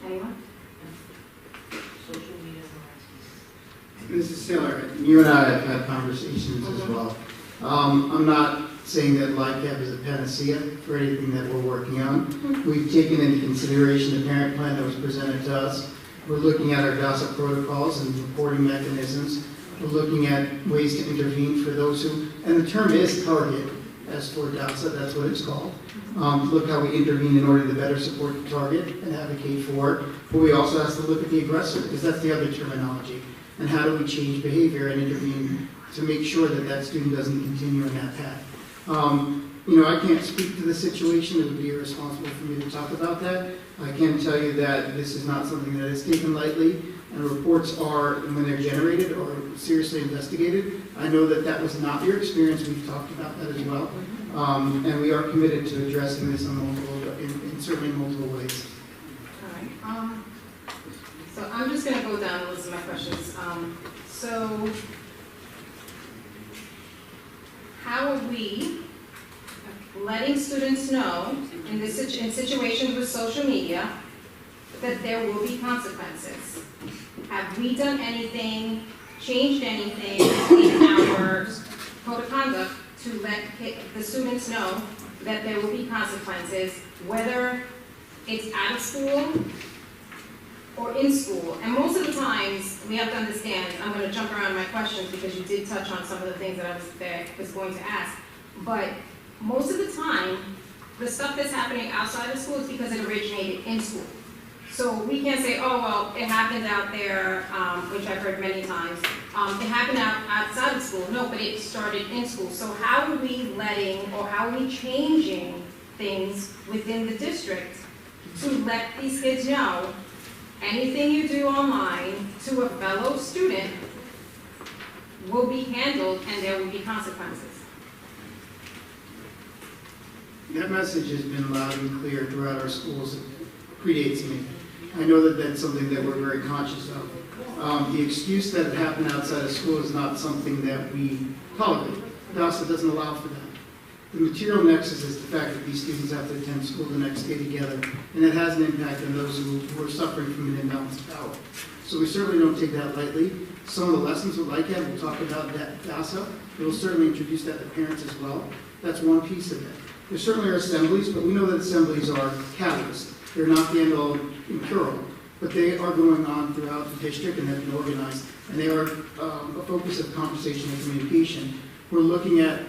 Speaker 8: Anyone?
Speaker 4: Social media
Speaker 6: Mrs. Taylor, you and I have had conversations as well. I'm not saying that LICAP is a panacea for anything that we're working on. We've taken into consideration the parent plan that was presented to us. We're looking at our DASA protocols and reporting mechanisms. We're looking at ways to intervene for those who, and the term is target, as for DASA, that's what it's called. Look how we intervene in order to better support the target and advocate for it. But we also have to look at the aggressor, because that's the other terminology. And how do we change behavior and intervene to make sure that that student doesn't continue in that path. I can't speak to the situation. It would be irresponsible for me to talk about that. I can tell you that this is not something that is taken lightly, and reports are, when they're generated, or seriously investigated. I know that that was not your experience. We've talked about that as well. And we are committed to addressing this in certainly multiple ways.
Speaker 8: All right. So I'm just going to go down the list of my questions. So how are we letting students know in situations with social media that there will be consequences? Have we done anything, changed anything in our code of conduct to let the students know that there will be consequences, whether it's out of school or in school? And most of the times, we have to understand, I'm going to jump around my questions because you did touch on some of the things that I was going to ask, but most of the time, the stuff that's happening outside of school is because it originated in school. So we can't say, oh, well, it happened out there, which I've heard many times. It happened outside of school. No, but it started in school. So how are we letting, or how are we changing things within the district to let these kids know anything you do online to a fellow student will be handled and there will be consequences?
Speaker 6: That message has been loud and clear throughout our schools. It predates me. I know that that's something that we're very conscious of. The excuse that it happened outside of school is not something that we tolerate. DASA doesn't allow for that. The material nexus is the fact that these students have to attend school the next day together, and it has an impact on those who are suffering from an imbalance of power. So we certainly don't take that lightly. Some of the lessons with LICAP, we'll talk about that DASA. We'll certainly introduce that to parents as well. That's one piece of it. There certainly are assemblies, but we know that assemblies are catalysts. They're not the end-all and cure-all. but they are going on throughout the district and have been organized, and they are a focus of conversation and communication. We're looking at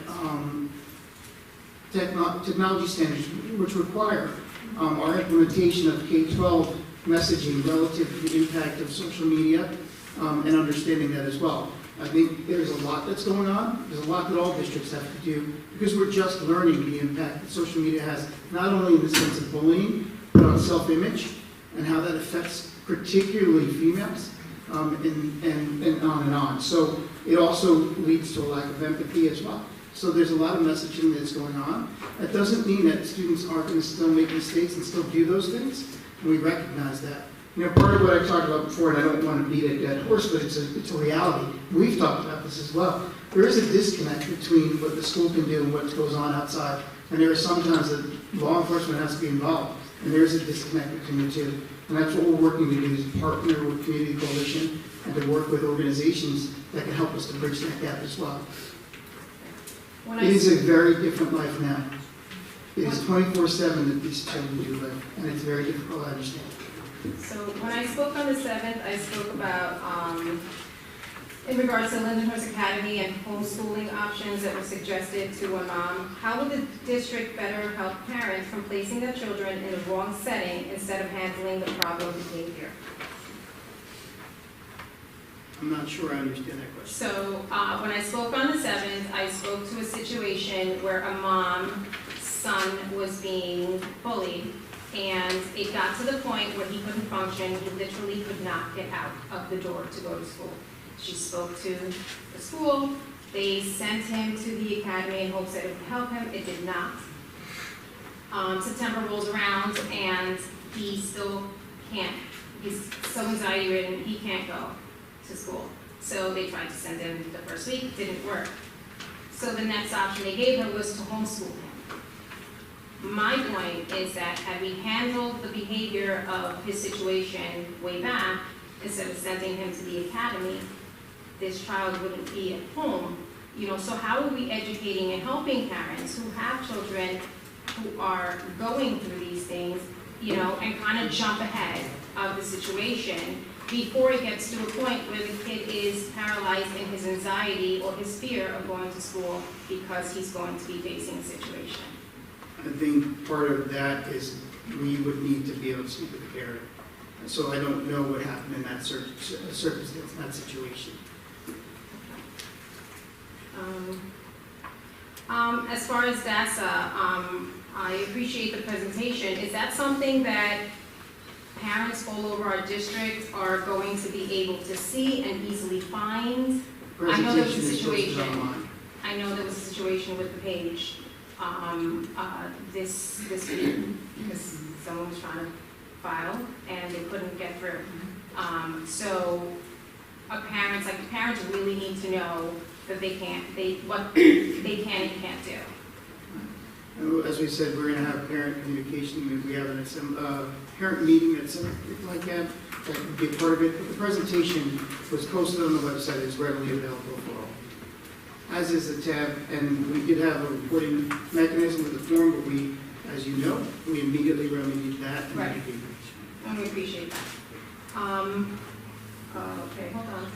Speaker 6: technology standards which require our implementation of K-12 messaging relative to the impact of social media and understanding that as well. I think there's a lot that's going on. There's a lot that all districts have to do because we're just learning the impact that social media has, not only in the sense of bullying, but on self-image and how that affects particularly females and on and on. So it also leads to a lack of empathy as well. So there's a lot of messaging that's going on. That doesn't mean that students aren't going to still make mistakes and still do those things, and we recognize that. You know, part of what I talked about before, and I don't want to beat a dead horse, but it's a reality. We've talked about this as well. There is a disconnect between what the school can do and what goes on outside, and there are sometimes that law enforcement has to be involved, and there is a disconnect between the two. And that's what we're working to do, is partner with Community Coalition and to work with organizations that can help us to bridge that gap as well. It is a very different life now. It is 24/7 that these children do live, and it's very difficult, I understand.
Speaker 16: So when I spoke on the 7th, I spoke about, in regards to Lindenhurst Academy and homeschooling options that were suggested to a mom. How would the district better help parents from placing their children in the wrong setting instead of handling the problem behavior?
Speaker 6: I'm not sure I understand that question.
Speaker 16: So when I spoke on the 7th, I spoke to a situation where a mom's son was being bullied, and it got to the point where he couldn't function. He literally could not get out of the door to go to school. She spoke to the school. They sent him to the academy in hopes that it would help him. It did not. September rolls around, and he still can't. He's so anxiety ridden, he can't go to school. So they tried to send him the first week, didn't work. So the next option they gave her was to homeschool him. My point is that had we handled the behavior of his situation way back, instead of sending him to the academy, this child wouldn't be at home. You know, so how are we educating and helping parents who have children who are going through these things, you know, and kind of jump ahead of the situation before it gets to a point where the kid is paralyzed in his anxiety or his fear of going to school because he's going to be facing a situation?
Speaker 6: I think part of that is we would need to be able to speak with the parent. So I don't know what happened in that circumstance, in that situation.
Speaker 16: As far as DASA, I appreciate the presentation. Is that something that parents all over our district are going to be able to see and easily find? I know there was a situation. I know there was a situation with the page this week because someone was trying to file and they couldn't get through. So parents really need to know that what they can and can't do.
Speaker 6: As we said, we're going to have parent communication. We have a parent meeting that's something like that. That would be a part of it. But the presentation was posted on the website. It's readily available for all. As is the tab, and we did have a reporting mechanism with the form, but we, as you know, we immediately remedied that.
Speaker 16: Right. And we appreciate that. Okay, hold on.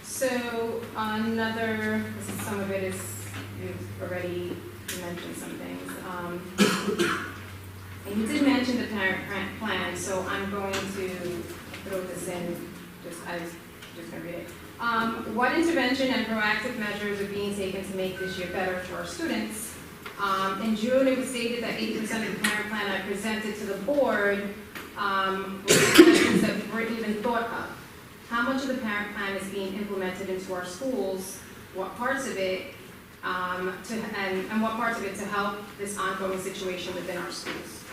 Speaker 16: So some of it is, you've already mentioned some things. And you did mention the parent plan, so I'm going to throw this in, I was just going to read it. What intervention and proactive measures are being taken to make this year better for our students? In June, it was stated that 80% of the parent plan I presented to the board was questions that weren't even thought of. How much of the parent plan is being implemented into our schools? What parts of it, and what parts of it to help this ongoing situation within our schools?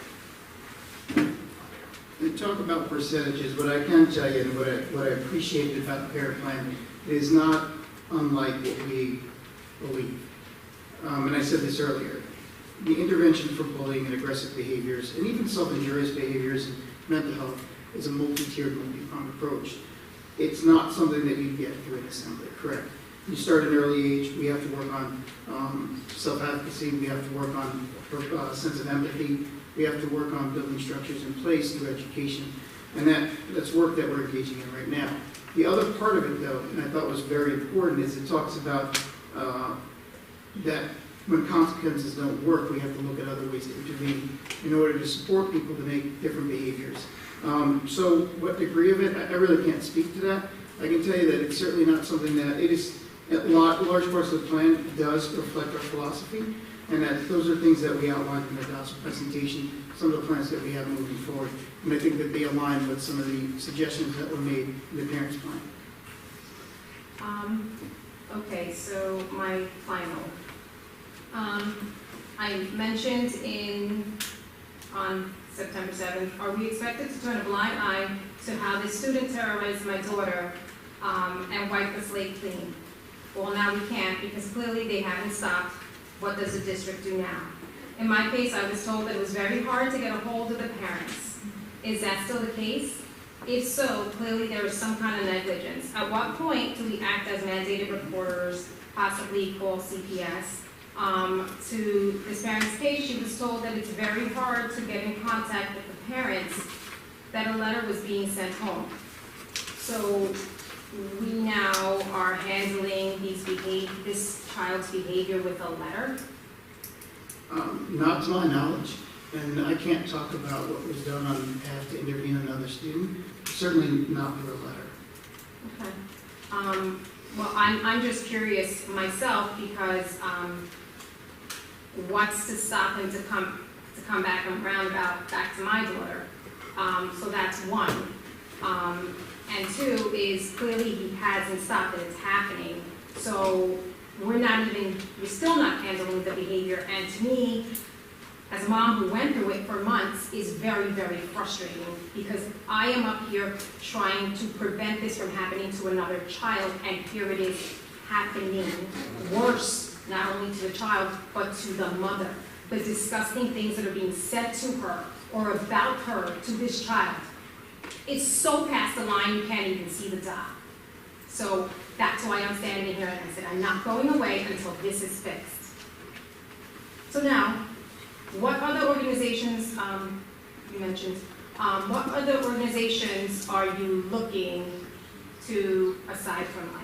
Speaker 6: We talk about percentages. What I can tell you, and what I appreciated about the parent plan, is not unlike what we believe. And I said this earlier. The intervention for bullying and aggressive behaviors, and even self-injurious behaviors and mental health, is a multi-tiered, multi-pronged approach. It's not something that you get through an assembly, correct? You start at an early age. We have to work on self-advocacy. We have to work on a sense of empathy. We have to work on building structures in place through education. And that's work that we're engaging in right now. The other part of it, though, and I thought was very important, is it talks about that when consequences don't work, we have to look at other ways to intervene in order to support people to make different behaviors. So what degree of it, I really can't speak to that. I can tell you that it's certainly not something that, it is, large parts of the plan does reflect our philosophy, and that those are things that we outlined in the gospel presentation, some of the plans that we have moving forward. And I think that they align with some of the suggestions that were made in the parents' plan.
Speaker 16: Okay, so my final. I mentioned on September 7th, are we expected to turn a blind eye to how the student terrorized my daughter and wipe the slate clean? Well, now we can't because clearly they haven't stopped. What does the district do now? In my case, I was told that it was very hard to get a hold of the parents. Is that still the case? If so, clearly there is some kind of negligence. At what point do we act as mandated reporters, possibly call CPS? To this parent's case, she was told that it's very hard to get in contact with the parents, that a letter was being sent home. So we now are handling this child's behavior with a letter?
Speaker 6: Not to my knowledge, and I can't talk about what was done on behalf to intervene another student, certainly not through a letter.
Speaker 16: Okay. Well, I'm just curious myself because what's to stop him to come back and roundabout back to my daughter? So that's one. And two is clearly he hasn't stopped and it's happening. So we're still not handling the behavior. And to me, as a mom who went through it for months, is very, very frustrating because I am up here trying to prevent this from happening to another child, and here it is happening worse, not only to the child, but to the mother. The disgusting things that are being said to her or about her to this child. It's so past the line you can't even see the dot. So that's why I'm standing here and I said I'm not going away until this is fixed. So now, what other organizations, you mentioned, what other organizations are you looking to, aside from like?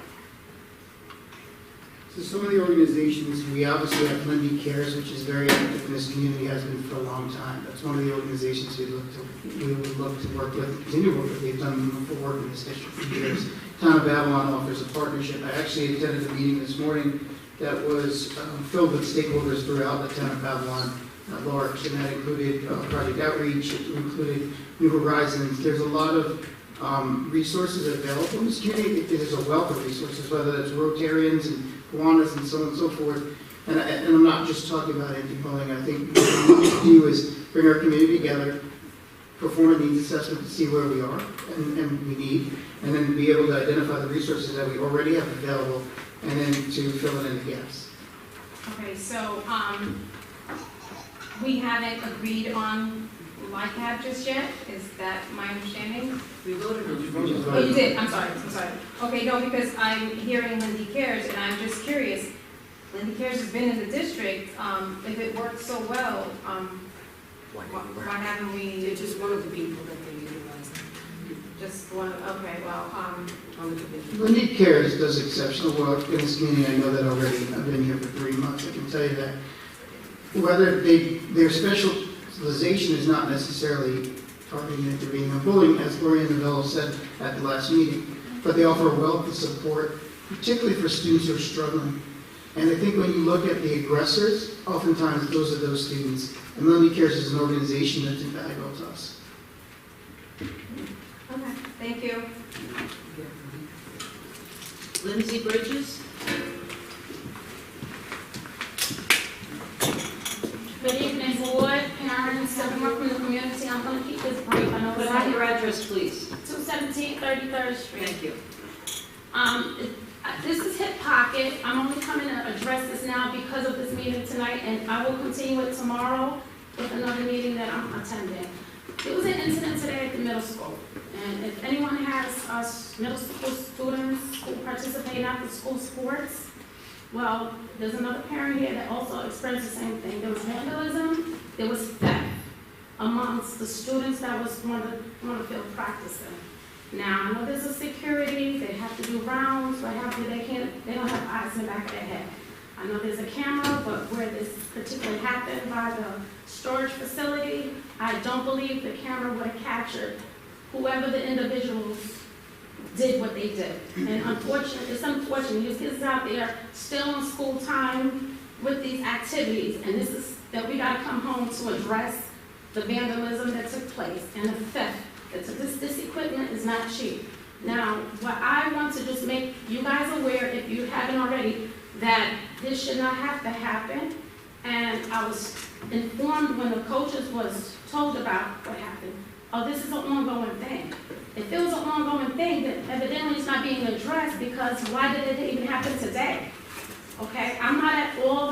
Speaker 6: So some of the organizations, we obviously have Lindy Cares, which is very active in this community, has been for a long time. That's one of the organizations we would look to work with, continue to work with. They've done wonderful work in this district for years. Town of Babylon offers a partnership. I actually attended a meeting this morning that was filled with stakeholders throughout the town of Babylon at large, and that included Project Outreach, it included New Horizons. There's a lot of resources available in this community. There's a wealth of resources, whether that's Rotarians and Kiwanis and so on and so forth. And I'm not just talking about anti-bullying. I think what we need to do is bring our community together, perform a needs assessment to see where we are and we need, and then be able to identify the resources that we already have available, and then to fill in the gaps.
Speaker 16: Okay, so we haven't agreed on LICAP just yet. Is that my understanding?
Speaker 8: We voted on it.
Speaker 16: Oh, you did? I'm sorry. Okay, no, because I'm hearing Lindy Cares, and I'm just curious. Lindy Cares has been in the district. If it worked so well, why haven't we?
Speaker 8: They're just one of the people that they utilize.
Speaker 16: Just one, okay, well,
Speaker 8: On the committee.
Speaker 6: Lindy Cares does exceptional work in this community. I know that already. I've been here for 3 months. I can tell you that. Whether their specialization is not necessarily targeting and intervening on bullying, as Gloria Novello said at the last meeting, but they offer a wealth of support, particularly for students who are struggling. And I think when you look at the aggressors, oftentimes those are those students. And Lindy Cares is an organization that's invaluable to us.
Speaker 16: okay, thank you.
Speaker 8: Lindsay Bridges?
Speaker 17: Good evening, board, parents, everyone from the community. I'm going to keep this brief. I know
Speaker 8: Could I have your address, please?
Speaker 17: 217 33rd Street.
Speaker 8: Thank you.
Speaker 17: This is Hip Pocket. I'm only coming to address this now because of this meeting tonight, and I will continue it tomorrow with another meeting that I'm attending. There was an incident today at the middle school, and if anyone has middle school students who participate in after-school sports, well, there's another parent here that also experienced the same thing. There was vandalism, there was theft. amongst the students that was on the field practicing. Now, I know there's a security, they have to do rounds, what have you, they don't have eyes in the back of their head. I know there's a camera, but where this particularly happened by the storage facility, I don't believe the camera would have captured whoever the individuals did what they did. And it's unfortunate, these kids out there still in school time with these activities, and this is, that we gotta come home to address the vandalism that took place and the theft. This equipment is not cheap. Now, what I want to just make you guys aware, if you haven't already, that this should not have to happen. And I was informed when the coaches was told about what happened, oh, this is an ongoing thing. If it was an ongoing thing, then evidently it's not being addressed, because why did it even happen today? Okay, I'm not at all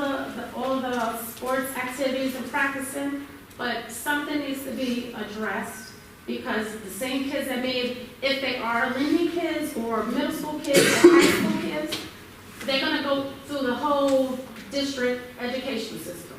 Speaker 17: the sports activities and practicing, but something needs to be addressed, because the same kids that if they are Lindy kids or middle school kids or high school kids, they're gonna go through the whole district education system.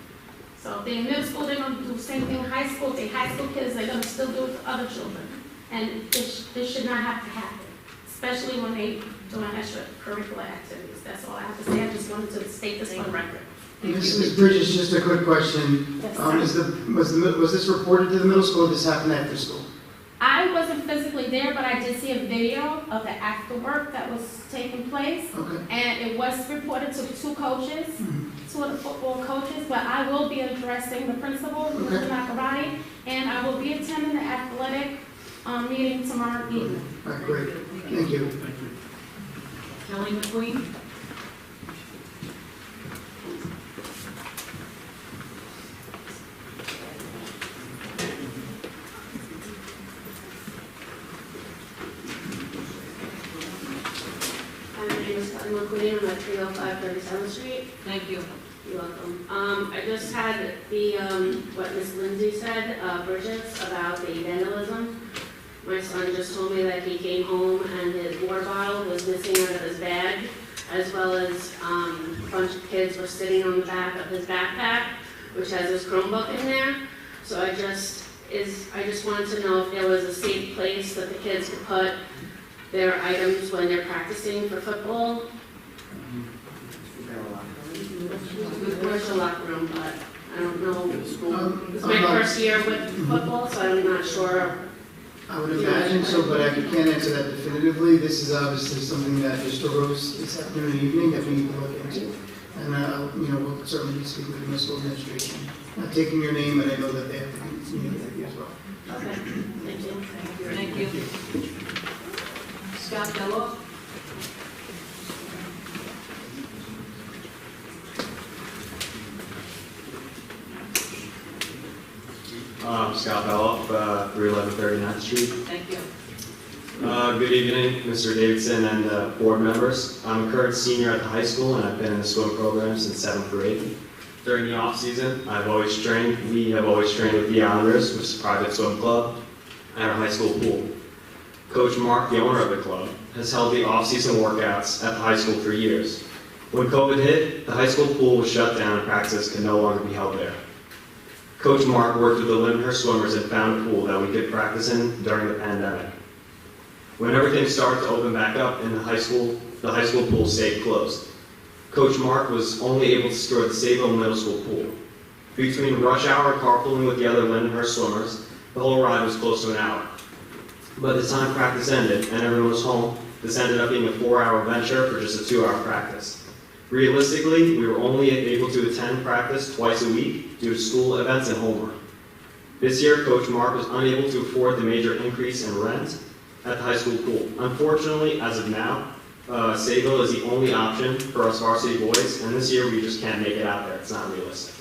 Speaker 17: So if they're in middle school, they're gonna do the same thing in high school. If they're high school kids, they're gonna still do it to other children. And this should not have to happen, especially when they doing extracurricular activities. That's all I have to say. I just wanted to state this on record.
Speaker 13: Mrs. Bridges, just a quick question.
Speaker 17: Yes,
Speaker 13: Was this reported to the middle school, or this happened after school?
Speaker 17: I wasn't physically there, but I did see a video of the after work that was taking place.
Speaker 13: Okay.
Speaker 17: And it was reported to two coaches, two of the football coaches, but I will be addressing the principal, Mr. Nakarati, and I will be attending the athletic meeting tomorrow evening.
Speaker 13: All right, great. Thank you.
Speaker 4: Kelly McQueen?
Speaker 18: My name is Kelly McQueen. I'm at 305 37th Street.
Speaker 4: Thank you.
Speaker 18: You're welcome. I just had what Ms. Lindsay said, Bridges, about the vandalism. My son just told me that he came home and his water bottle was missing out of his bag, as well as a bunch of kids were sitting on the back of his backpack, which has his Chromebook in there. So I just wanted to know if there was a safe place that the kids could put their items when they're practicing for football. Where's the locker room, but I don't know. It's my first year with football, so I'm not sure.
Speaker 13: I would imagine so, but I can't answer that definitively. This is obviously something that just arose this afternoon and evening that we need to look into. And, we'll certainly be speaking with the municipal administration. Taking your name, and I know that they have to communicate with you as well.
Speaker 18: Okay, thank you.
Speaker 4: Thank you. Scott Bello?
Speaker 19: Scott Belloff, 311 39th Street.
Speaker 4: Thank you.
Speaker 19: Good evening, Mr. Davidson and board members. I'm a current senior at the high school, and I've been in the swim program since 7th grade. During the off-season, we have always trained with the Islanders, which is a private swim club, at our high school pool. Coach Mark, the owner of the club, has held the off-season workouts at the high school for years. When COVID hit, the high school pool was shut down and practices could no longer be held there. Coach Mark worked with the Lindenhurst swimmers and found a pool that we could practice in during the pandemic. When everything started to open back up in the high school pool stayed closed. Coach Mark was only able to secure the Sayville Middle School pool. Between rush hour and carpooling with the other Lindenhurst swimmers, the whole ride was close to an hour. By the time practice ended and everyone was home, this ended up being a 4-hour venture for just a 2-hour practice. Realistically, we were only able to attend practice twice a week due to school events and homework. This year, Coach Mark was unable to afford the major increase in rent at the high school pool. Unfortunately, as of now, Sayville is the only option for us varsity boys, and this year we just can't make it out there. It's not realistic.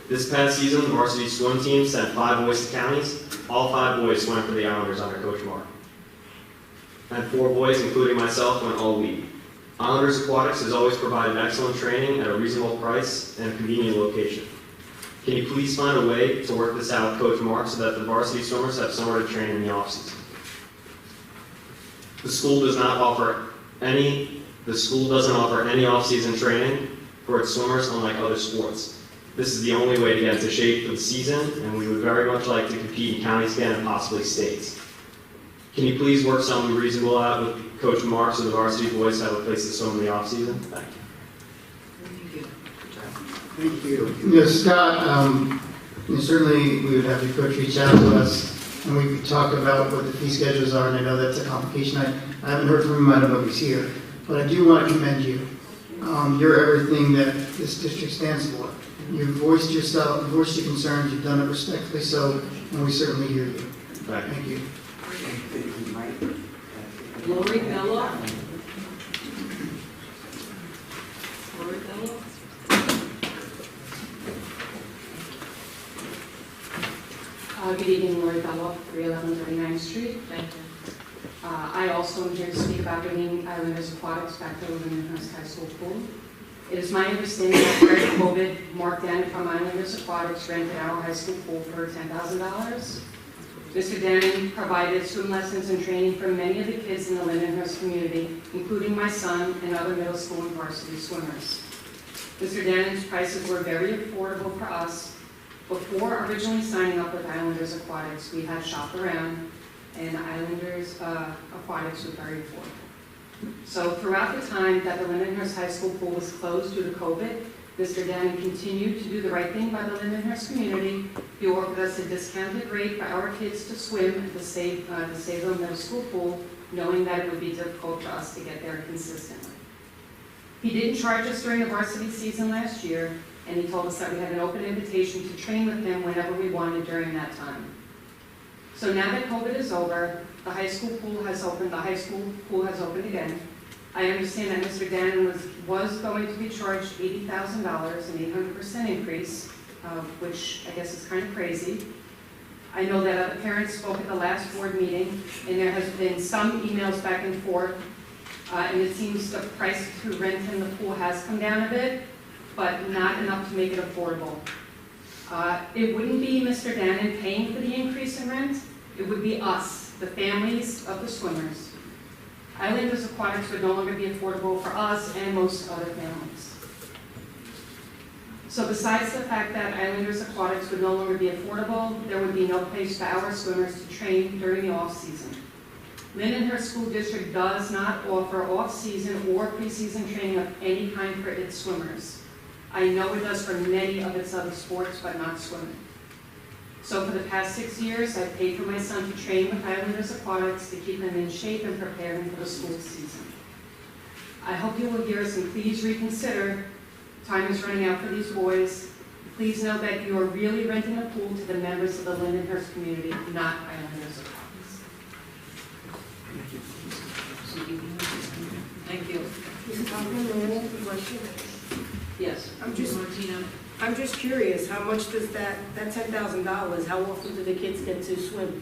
Speaker 19: This past season, the varsity swim team sent 5 boys to counties. All 5 boys swam for the Islanders under Coach Mark. And 4 boys, including myself, went all week. Islanders Aquatics has always provided excellent training at a reasonable price and a convenient location. Can you please find a way to work this out with Coach Mark so that the varsity swimmers have somewhere to train in the off-season? The school doesn't offer any off-season training for its swimmers, unlike other sports. This is the only way to get into shape for the season, and we would very much like to compete in county span and possibly states. Can you please work something reasonable out with Coach Mark so the varsity boys have a place to swim in the off-season? Thank you.
Speaker 6: Thank you. Yes, Scott, certainly we would have the coach reach out to us and we could talk about what the fee schedules are, and I know that's a complication. I haven't heard from him, I don't know if he's here, but I do want to commend you. You're everything that this district stands for. You've voiced yourself, you've voiced your concerns, you've done it respectfully so, and we certainly hear you. Thank you.
Speaker 8: Lori Bella. Lori Bella.
Speaker 17: Good evening, Lori Bella, 311 39th Street.
Speaker 8: Thank you.
Speaker 17: I also am here to speak about bringing Islanders Aquatics back to Lindenhurst High School pool. It is my understanding that prior to COVID, Mark Dannon from Islanders Aquatics rented our high school pool for $10,000. Mr. Dannon provided swim lessons and training for many of the kids in the Lindenhurst community, including my son and other middle school and varsity swimmers. Mr. Dannon's prices were very affordable for us. Before originally signing up with Islanders Aquatics, we had shopped around, and Islanders Aquatics was very affordable. So throughout the time that the Lindenhurst High School pool was closed due to COVID, Mr. Dannon continued to do the right thing by the Lindenhurst community. He offered us a discounted rate for our kids to swim at the Sayville Middle School pool, knowing that it would be difficult for us to get there consistently. He didn't charge us during the varsity season last year, and he told us that we had an open invitation to train with him whenever we wanted during that time. So now that COVID is over, the high school pool has opened again. I understand that Mr. Dannon was going to be charged $80,000, an 800% increase, which I guess is kind of crazy. I know that other parents spoke at the last board meeting, and there has been some emails back and forth, and it seems the price to rent in the pool has come down a bit, but not enough to make it affordable. It wouldn't be Mr. Dannon paying for the increase in rent, it would be us, the families of the swimmers. Islanders Aquatics would no longer be affordable for us and most other families. So besides the fact that Islanders Aquatics would no longer be affordable, there would be no place for our swimmers to train during the off-season. Lindenhurst School District does not offer off-season or preseason training of any kind for its swimmers. I know it does for many of its other sports, but not swimming. So for the past 6 years, I've paid for my son to train with Islanders Aquatics to keep him in shape and prepare him for the school season. I hope you will hear us and please reconsider. Time is running out for these boys. Please know that you are really renting a pool to the members of the Lindenhurst community, not Islanders Aquatics.
Speaker 8: Thank you.
Speaker 1: Mrs. Hoffman, may I ask a question?
Speaker 8: Yes.
Speaker 14: I'm just curious, how much does that $10,000, how often do the kids get to swim?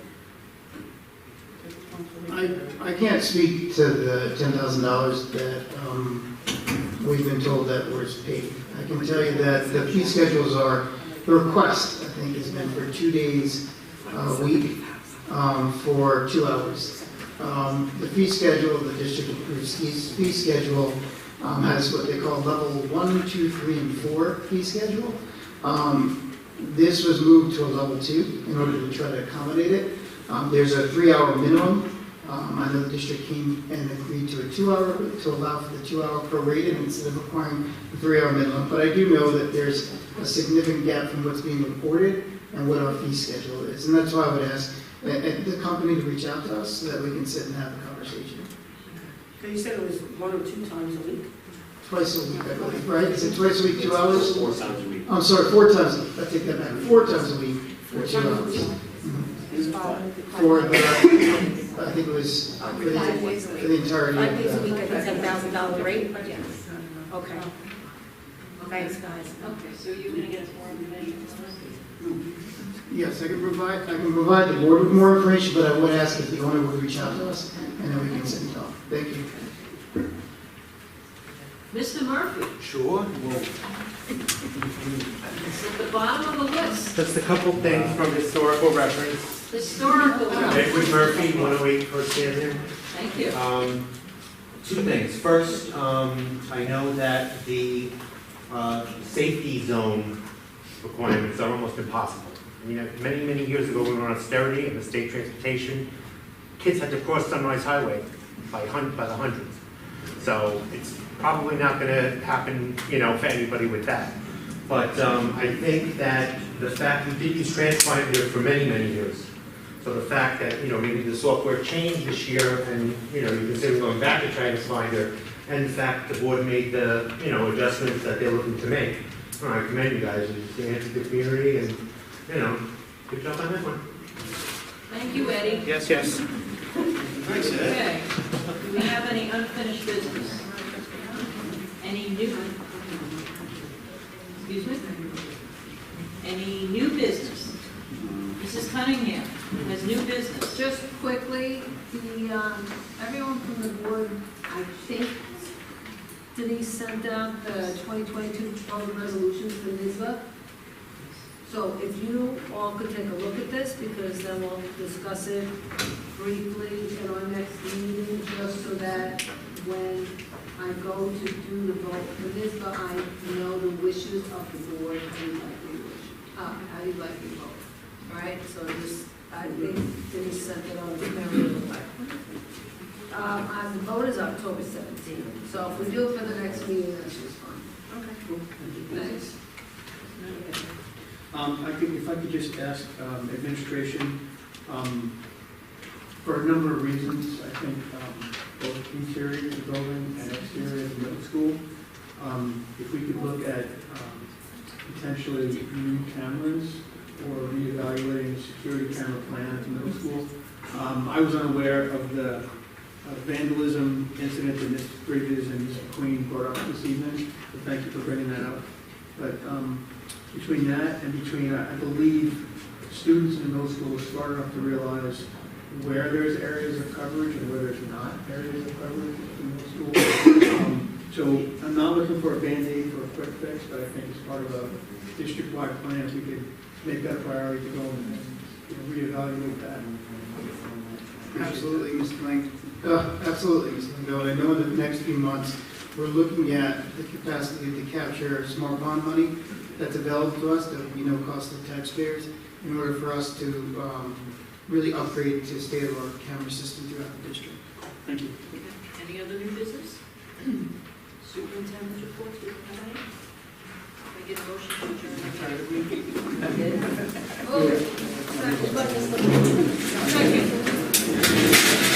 Speaker 6: I can't speak to the $10,000 that we've been told that was paid. I can tell you that the fee schedules are, the request, I think, has been for 2 days a week for 2 hours. The fee schedule, the district approved fee schedule, has what they call level 1, 2, 3, and 4 fee schedule. This was moved to a level 2 in order to try to accommodate it. There's a 3-hour minimum. I know the district came and agreed to a 2-hour, to allow for the 2-hour prorated instead of requiring the 3-hour minimum. But I do know that there's a significant gap from what's being reported and what our fee schedule is. And that's why I would ask the company to reach out to us so that we can sit and have a conversation.
Speaker 14: So you said it was 1 or 2 times a week?
Speaker 6: Twice a week, I believe, right? Is it twice a week, 2 hours?
Speaker 7: 4 times a week.
Speaker 6: I'm sorry, 4 times, I take that back, 4 times a week for 2 hours. For the, I think it was for the entirety
Speaker 14: 5 days a
Speaker 6: of
Speaker 14: week
Speaker 6: the.
Speaker 14: at the $10,000 rate? Yes. Okay. Thanks, guys.
Speaker 8: Okay, so you're gonna get us more information?
Speaker 6: Yes, I can provide the board with more information, but I would ask if the owner would reach out to us, and then we can sit and talk. Thank you.
Speaker 8: Mr. Murphy,
Speaker 2: Sure. Well,
Speaker 8: it's at the bottom of the list.
Speaker 2: just a couple things from historical reference.
Speaker 8: Historical.
Speaker 2: Edward Murphy, 108 First Avenue.
Speaker 8: Thank you.
Speaker 2: 2 things. First, I know that the safety zone
Speaker 20: requirements are almost impossible. I mean, many, many years ago, we were on austerity and the state transportation. Kids had to cross Sunrise Highway by the hundreds. So it's probably not going to happen, for anybody with that. But I think that the fact we did use transplant here for many, many years. So the fact that, maybe the software changed this year and, you consider going back to TransFinder, and the fact the board made the, adjustments that they're looking to make. I commend you guys. You answered the community and, good job on that one.
Speaker 4: Thank you, Eddie.
Speaker 2: Yes, yes.
Speaker 20: Thanks, Ed.
Speaker 4: Okay, do we have any unfinished business? Any new? Excuse me? Any new business? Mrs. Cunningham has new business.
Speaker 1: Just quickly, everyone from the board, I think Denise sent out the 2022 proposed resolutions to NISBA. So if you all could take a look at this, because then we'll discuss it briefly in our next meeting, just so that when I go to do the vote for NISBA, I know the wishes of the board, how you'd like to vote. All right, so I think Denise sent it on the memory. The vote is October 17th, so if we do it for the next meeting, that's just fine. Okay.
Speaker 13: Cool.
Speaker 1: Thanks.
Speaker 13: If I could just ask administration, for a number of reasons, I think both interior of the building and exterior of the middle school, if we could look at potentially new cameras or reevaluating the security camera plan at the middle school. I was unaware of the vandalism incident that Ms. Bridges and Ms. Queen brought up this evening, so thank you for bringing that up. But between that and between, I believe, students in middle school are smart enough to realize where there's areas of coverage and where there's not areas of coverage in middle school. So I'm not looking for a Band-Aid for a quick fix, but I think as part of a district-wide plan, if we could make that a priority to go and reevaluate that.
Speaker 6: Absolutely, Mr. Lang. Absolutely, Mr. Lingo. And I know in the next few months, we're looking at the capacity to capture smart bond money that's available to us that will be no cost to taxpayers in order for us to really upgrade to state-of-the-art camera system throughout the district. Thank you.
Speaker 4: Any other new business? Superintendent's reports, do you have any? Can I get a motion to adjourn?
Speaker 1: Second.